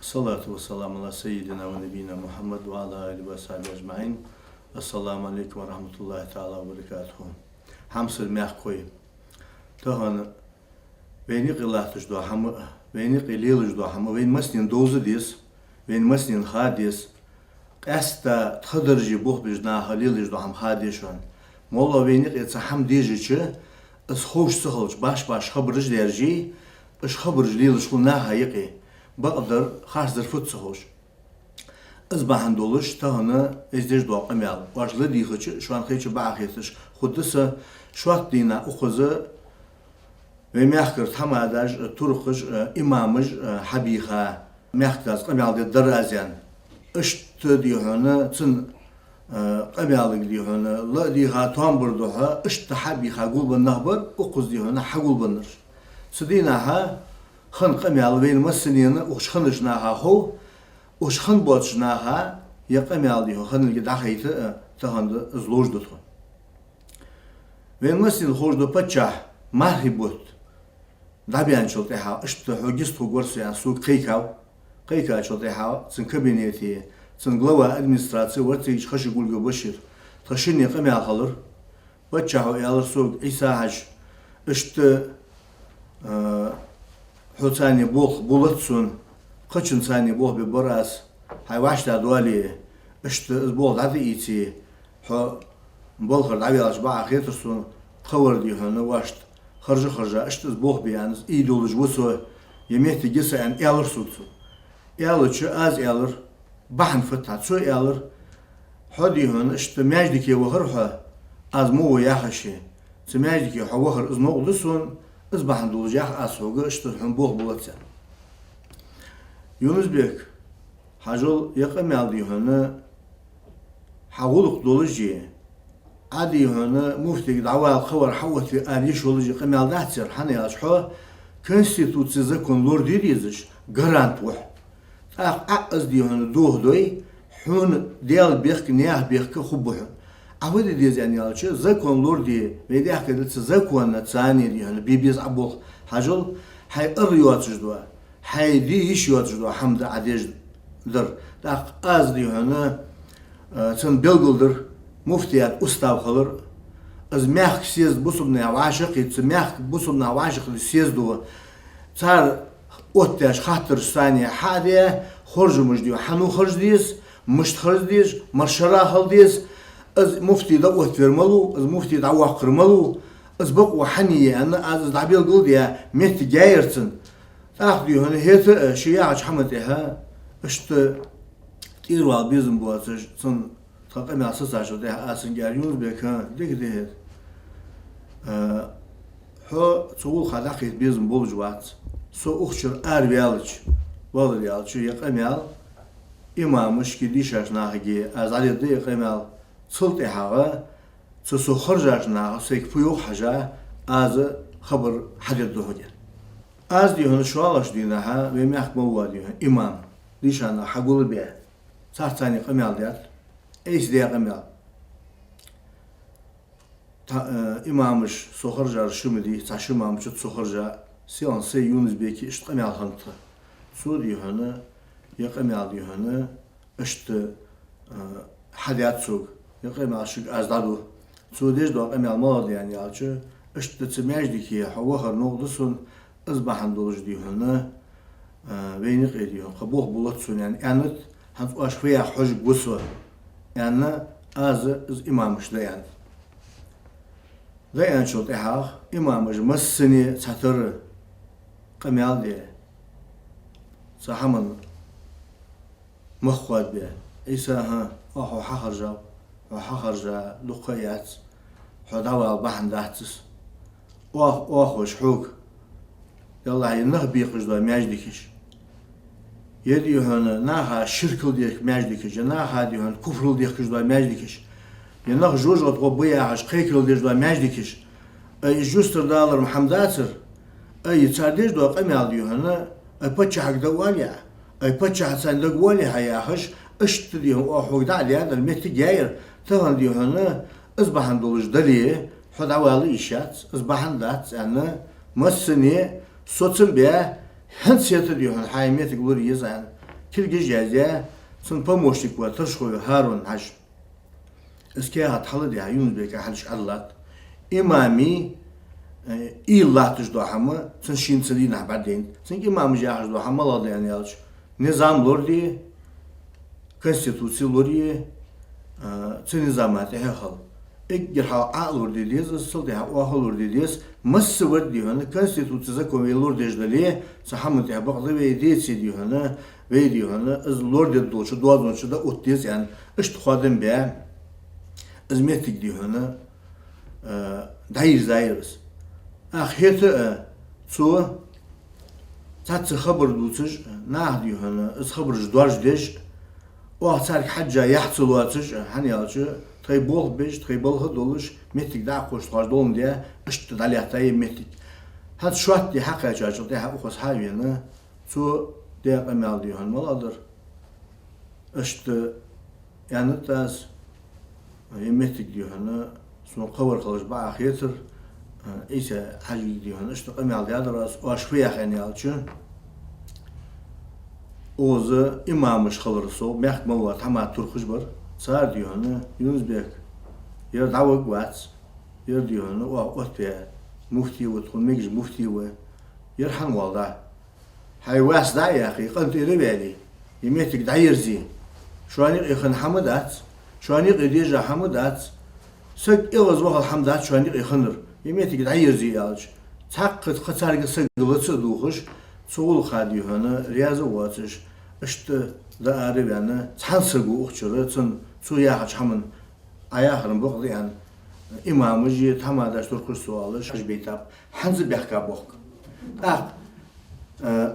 Salatu ve selamu ala seyyidina ve nebina Muhammed ve ala alihi ve sahibi ecmaîn. Assalamu alaikum ve rahmetullahi ta'ala ve berekatuhu. Hamsıl mehkoy. Tohan veni qilatuş do ham veni qililuş do ham veni masnin dozu dis veni masnin hadis qasta txadırji buh bijna haliluş do ham hadişon. Molla veni qetsa ham dijiçi is hoş sıhılç baş xabrıj derji iş xabrıj liluş qulna hayiqi baqdar xarzır fut sıhılç. از بهندولش تا هنر ازدیش دو قمیال واجد دیگه شو ان خیلی باعثش خودش شوات دینا اخوزه و میخکرد همه داش ترخش امامش حبیخا میخکرد قمیال در ازیان اشت دیهونه تن قمیال دیهونه لا دیها توام بردوها اشت حبیخا قول بنهبر اخوز دیهونه حقول بنر سدینا ها خن قمیال وین مسنینه اخش خنش نها هو Uşxan boçnaha yaqami alıyor. Xanılgi daxaytı tahandı zlojdut. Ve masin xojdu paçah marhibut. Dabian çolteha işte hogist hogorsiyan su qeyka çolteha sin kabineti sin glava administrasiya ve tiç xaşı gulgu başır. Taşın yaqami alır. Paçah alır su İsa haj işte hotani bulatsun Kaçın sani boh bir boraz hayvaşla duali işte bol hadi iti ha bol khar davi alaş ba akhirsun khavar diyor ne vaşt kharja işte boh bir yani ideoloji bu so yemekti gelse en alır sutsu alır az alır bahn fatat so alır hadi hon işte mejdiki ve kharha az mu ya haşi mejdiki ha ve khar izno olsun iz bahn dolacak az hoga işte hon boh bulatsa Yunus Bek, hacol yakam aldı hana, hağuluk dolucu, adi hana mufti daval xavar havat ve ariş olucu kamal dahtir hana yaşha, konstitüsiya zakonlar diriziş, garant vah. Az di hana dohdoy, hun dial bek niyah bek xubuh. Avadi diz yani yaşa zakonlar di ve de hakikaten zakona tsani di hana bibiz abul hacol hay arıyatış dua. Haydi iş yolculuğu hamda adej der. Tak az diyor hana sen belguldur muftiyat ustav kalır. Az mehk siz busubna vaşık et mehk busubna vaşık siz do. Çar otyaş hatır saniye hadiye xorjumuş diyor. Hanu xorj diyiz, mışt xorj diyiz, marşara hal diyiz. Az mufti da ot vermalı, az mufti da vaq kırmalı. Az bak ve haniye az da belgul diye mehti gayersin. Tak diyor hani hete şeye aç hamdeha işte irval bizim bu atış son takım asas açıldı asın geliyoruz bekan de ho çoğul xadaqet bizim bolcu vat so uxçur arvialç vallahi yalçı yaqamal imamış ki dişaşnağıgi azaliyde yaqamal sultaha so xarjaşnağı sekfuyu haja az xabar hadid hoca Az diyor şu alaş diyor ha ve mehkmu diyor imam dişana hagul be sartani qamal diyor eş diye qamal imammış soxarjar şumidi taşımamış soxarja seansı Yunus Beki işte qamal hantı su diyor hani ya qamal diyor hani işte hadiyat su ya qamal şık azdadu su diyor da qamal mal yani yalçı işte tmejdiki hava noğdusun أصبح دولج دي هنا وينق ديهم خبوه بولتسون يعني أنا هنت أشفيا حج بوسوا يعني از إمامش ده يعني ده يعني شو تحاق إمامش مسني ساتر قميال ده سحمن مخواد به إيسا ها أحو حخرجا لقيات حداوى البحن دهتس وأخوش حوك يلا ينه بيقش ده مياج ديكش Yer diyor naha şirkıl diye mecdikiş, naha diyor kufrul diye kızlar mecdikiş. Ya nah jojot o baya haş kıykıl diye mecdikiş. Juster dağlar Muhammedatır. Çardeş doğa kamel diyor ay paça hakda var ya. Ay paça hasanlık var ya hayaş. İşte diyor o hoyda aliya da metti gayer. Tamam diyor ızbahan doluş dali. Hudavalı işat. ızbahan dat yani masını sotsın be. Hensiyatı diyor haymeti gulur yazan. Kilgiz yazya. Sun pomoşlik var. Tırşkoyu Harun haş. Eskiye hatalı diye Yunus Bey'e haliş Allah. İmami İllah tujdohamı sen şinseli nahberdin. Sen imamı jahız dohamı Allah yani yalç. Nizam lordi, konstitüsiy lordi, sen nizamatı hal. Eğer ha lordi diyoruz, asıl diye o hal lordi diyoruz. Massı var diyor ne konstitüsiye koyuyor lordi jdali. Sahamı diye baklı ve diyesi diyor ne ve diyor ne az lordi dolçu doğadonçu da ot diyoruz yani işte xadim be. İzmetlik diyor ne dayız. Ahiyete su tatsı haber dulsuz nah diyor az haber jduaj deş o atar hacca yahsul watış hani yalçı taybol beş taybol doluş metlik da koştar dolum diye işte daliyatay metlik hat şuat diye hakka çarçı diye o kos hayvanı su diye amel diyor maladır işte yani tas metlik diyor son cover kılış ba ahiyetir İse hacı diyor işte amel diye adras o aşfiya yani yalçı Oğuz'u imammış kalırsa o mehkme var tamam Türküş var sar diyor Yunus Bey yer davuk var yer diyor o öte mufti ve tulmekj mufti ve yer han valda hayvas da ya akhi قلت له بالي يمتك دايرزي شو اني يخن حمدات شو اني قديجه حمدات سك اغز وقت حمدات شو اني يخنر يمتك دايرزي يالج تاقت قصارغ سغلص دوخش soğul kadiyonu riyazı watış işte da arabiyani sansıgu uçuru çın suya haçamın ayağın boğdu yani imamı tamadaş turkuş sualı şaj beytap hanzı behka boğ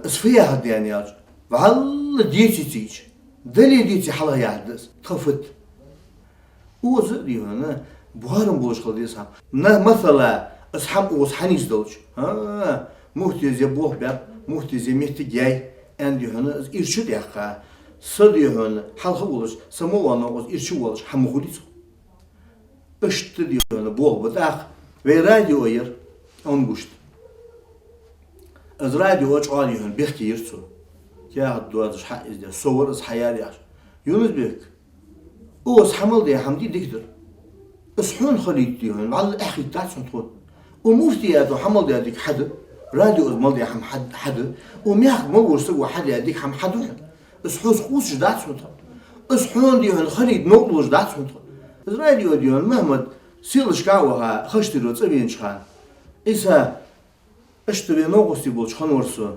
isfiya had yani ya vallahi diyetiç deli diyeti hala yadız tafıt ozu diyonu buharın buluşkal diysam mesela ashab oz hanis dolç ha muhteze boğ be muhteze mehti gay en diyor irşid yakka sa diyor halka olur samovana oz irşid olur hamuhulis işte diyor boğ badak ve radyo yer on buşt az radyo aç alıyor belki yırtsu ya duaz hak izle صور از حيار yaş Yunus Bey o hamil diye hamdi diktir اسحون خليت diyor mal اخي تاعسون تقول ومفتي يا حمل ديك حد راديو مال دي حد ومياخ موش سو حد يديك حم حد اسحوس خوش جدات سنت اسحون دي الخليد نقل جدات سنت الراديو ديون محمد سيلش قاوها خشتلو صبين شخان إسا اشتري نوغستي بول شخان ورسو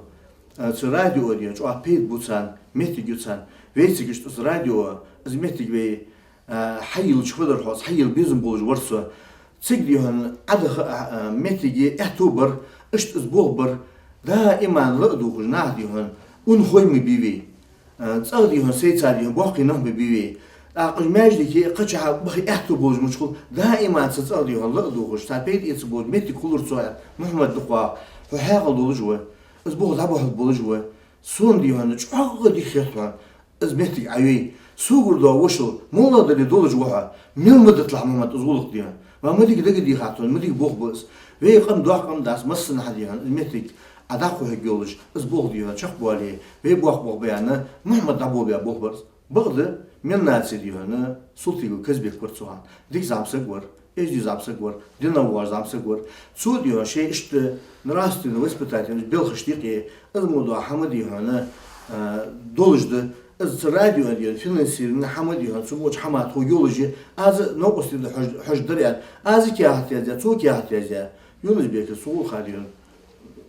الراديو ديون جو ابيد بوتسان ميتي جوتسان ويسي جشت الراديو از ميتي بي حيل شفدر خاص حيل بيزن بولج ورسو تسيق ديون عدد ميتي اعتبر اشت اسبوع دائما لقدو خجناه ديون اون خوي مبيوي تصاغ ديون سيتسا ديون باقي نه مبيوي اقل ماجدي كي قچا بخي احتو بوز مشكل دائما تصاغ ديون لقدو خج تابيت يتسبوج ميتي كولر سوال محمد دقوا فحاقل دولجوا اسبوع لابو حق بولجوا سون ديون چاق دي خيطوان از ميتي عيوي سوغر دو وشل مولا دلي دولجوا ميل مدتلع محمد ازغولق ديون ومديك دقي خاطر مديك بوخ بس ويقم دوقم داس مسن حديان المتك اداخو هجولج اسبوع ديون چخ بوالي وي بوخ بيانا محمد ابو بيا بوخ برس بغد من ناس ديون سلطيو كزبيك برتسوان ديك زامسك ور ايجي زامسك ور دينا وار زامسك ور سو ديون شي اشت نراستي وسبتاتين بلخشتيقي ازمودو حمد ديون دولجد از راديو ديون فينانسيرن حمد ديون سموج حمات هو يولوجي از نوقستي حجدر يعني از كي احتياج تو كي احتياج يونس بيك سوق خاديون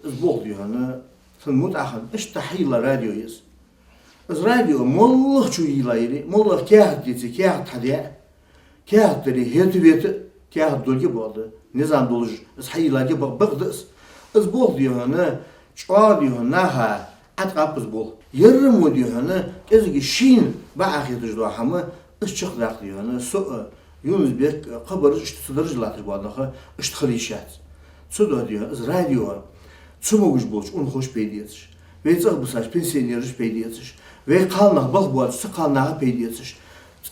اسبوع ديون سموت اخر ايش تحيل راديو يس از راديو مولخ شو يلايري مولخ كاهتيتي كاهتدي كاهتري هيتبيت كاهدولجي بود نظام دولج از حيلاجي بغدس اسبوع ديون شوا ديون نها أتقابز بول يرمو ديهنا إذا شين بأخي تجدوا حما إشتخ ذاك ديهنا سو يونس بيك قبر إشتدرج لاتش بعدها إشتخليشات سو ديها إز راديو سموش بولش أون خوش بيديتش ويزغ بساش بنسينيرش بيديتش ويقالنا بالبوات سقالنا بيديتش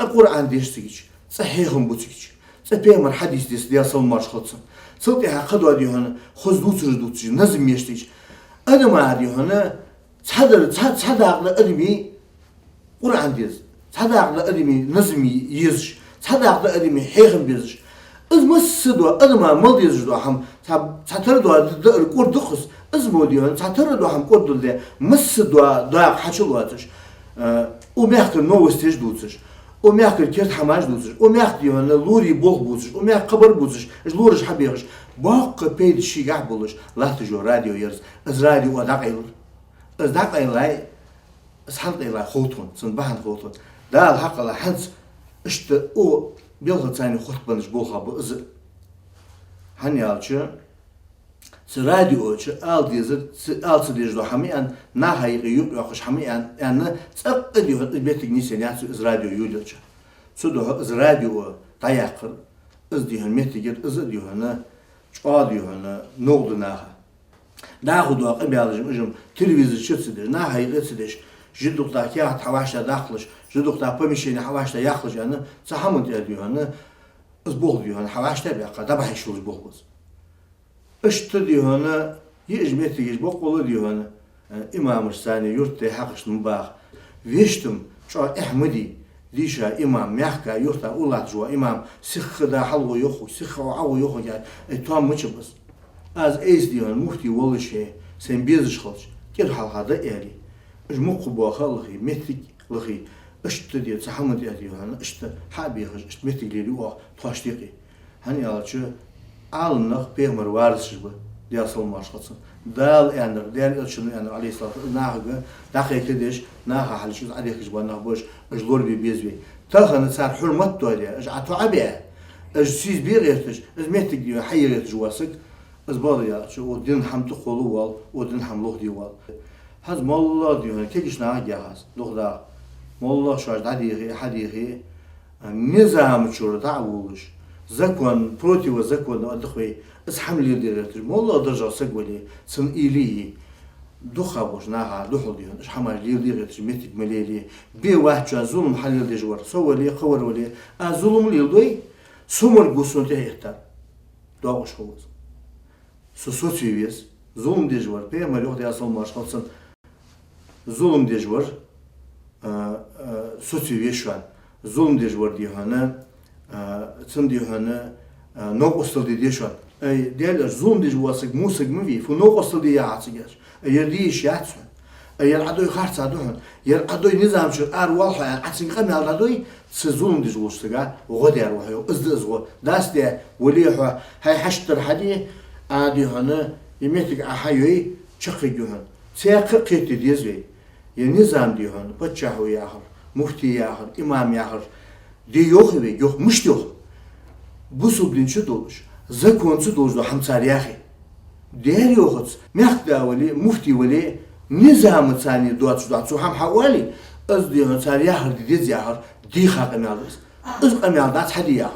القرآن ديشتيج صحيحهم بوتيج سبيمر حديث ديس دياسل مارش خلصن سلطي حقدوا ديهنا خزدوتش نظم يشتيج أنا ما ديهنا تصدق لأدمي قرآن ديز تصدق لأدمي نظمي يزش تصدق لأدمي حيخم بيزش إذ مسدوا أنا ما ملديز جدوا هم تعتردوا الكور دخس إذ موديون تعتردوا هم كور دل مسدوا ضاق حشلواتش وميحكر نوستيج دوتش وميحكر كيرت حماش دوتش وميحكر ديون لوري بوخ بوتش وميحكر قبر بوتش لورش حبيغش باق بيد شيغ بولش لا تجو راديو يرز إذ راديو وداق إيل إذ داق إيلاي سحنت إيلاي خوتون سنبهن خوتون دا الحق لا حنس إشت أو بيلها تاني خطبنش بوخا بإز هنيالش سراديوش آل ديزر آل سديجدو حميان نهايق يوب يخش حميان يعني تأقديو البيتك نيسان ياتسو إز راديو يوليش سودو إز راديو تايقر إز ديهن ميتيجر إز ديهن شقاديهن نوغد ناها داخدو قبيالجم إجم تلفزيون شتسديش نهايق تسديش جدوك دا كيات حواشتا داخلش جدوك دا بمشيني حواشتا يخلش يعني سحمد يديهن إز بوغ ديهن حواشتا بيقا دبا هيشوز بوغ بس إشت ديهن يجمعت يجي بقولة ديهن إمام الثاني يرتي حقش نباخ ويشتم شو أحمدي ديشا إمام يحكى يرتى أولاد جوا إمام سخ دا حلو يخو سخ وعو يخو يعني توام مش بس از إيز ديهن مفتي والشيء سين بيزش خلش كير حال هذا إيري إج مقبوا خلقي متك لقي إشت ديت سحمد ديهن إشت حابي خش إشت متك لي واه تاشتيقي هني على شو alınıq Peyğəmbər varisçidir deyəsən başqasın. Dal yanır, deyər ölçünü yanır aleyhissalatü nahıqı daqiqədiş, nahı halışız aleyhiz bu nah boş, ıjlor bir bezvi. Taxanı sar hürmet dolayı, ıj atu abi. Ij siz bir yertiş, ıj mettik diyor, hayır yertiş vasık. Ij balı ya, şu o din hamdı qolu val, o din hamluq diyor val. Haz mollah diyor, kekiş nağa gahaz, doğda. Mollah şu hadihi, nizam çuru da'vuluş. Закон против закона отдыхай, с хамли директор, молла держал сагвали, сын илии, духа божнага, духу дион, шхамар директор, метик малели, бе вахча зулум халил дежвар, совали, хаварвали, а зулум лилдой, сумар гусон тяхтар, доғыш холоз. Социвес, зулум дежвар, пе малёх де асал маршалсан, зулум дежвар, социвес шуан, зулум дежвар дихана, څن دیهانه نو قصل دی شون دیل زوم دی جواسک موسک موی فو نو قصل دی عاصیش یردیش یاتسون یر عدوی خرص عدوهن یر عدوی نظام شد واضح عسین قمی عدوی سزوم دی جوستگا وغدی روحیو ازدزو دست دی ولیحه های حشتر حدی عادیهانه یمیتک احیوی چقی دیهن سیاق قیتی دیزوی یر نظام دیهن بچهوی آخر مفتی آخر امام آخر دی yok ve yok muş yok. Bu sublinçi doluş. Zakonsu doluş da hamsariyahi. Değer yok. Mehda veli, mufti veli, nizam tsani duatsu ham hawali. Az diyor sariyah didiz yahar, di xaqam alız. Az qamaldat hadiya.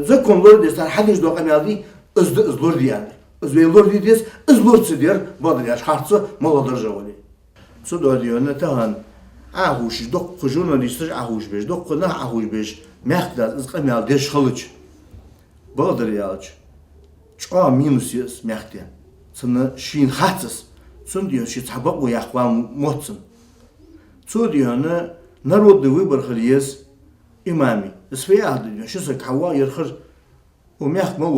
Zakonlar destar hadiz do qamaldi, az lor diyan. Az ve lor didiz, az lor tsidir, badır yaş hartsı maladır javali. Su do diyor ne tahan ahuş dok jurnalistler ahuş beş dok na ahuş beş mehda az qamal deş xılıç. Badır yaç. Çqa minus yes mehda. Sını şin hatsız. Sun diyor şi tabak o yaqvan motsun. Su diyor ne народный выбор хлиес имами. Свяды, что за кого ерхр у мягкого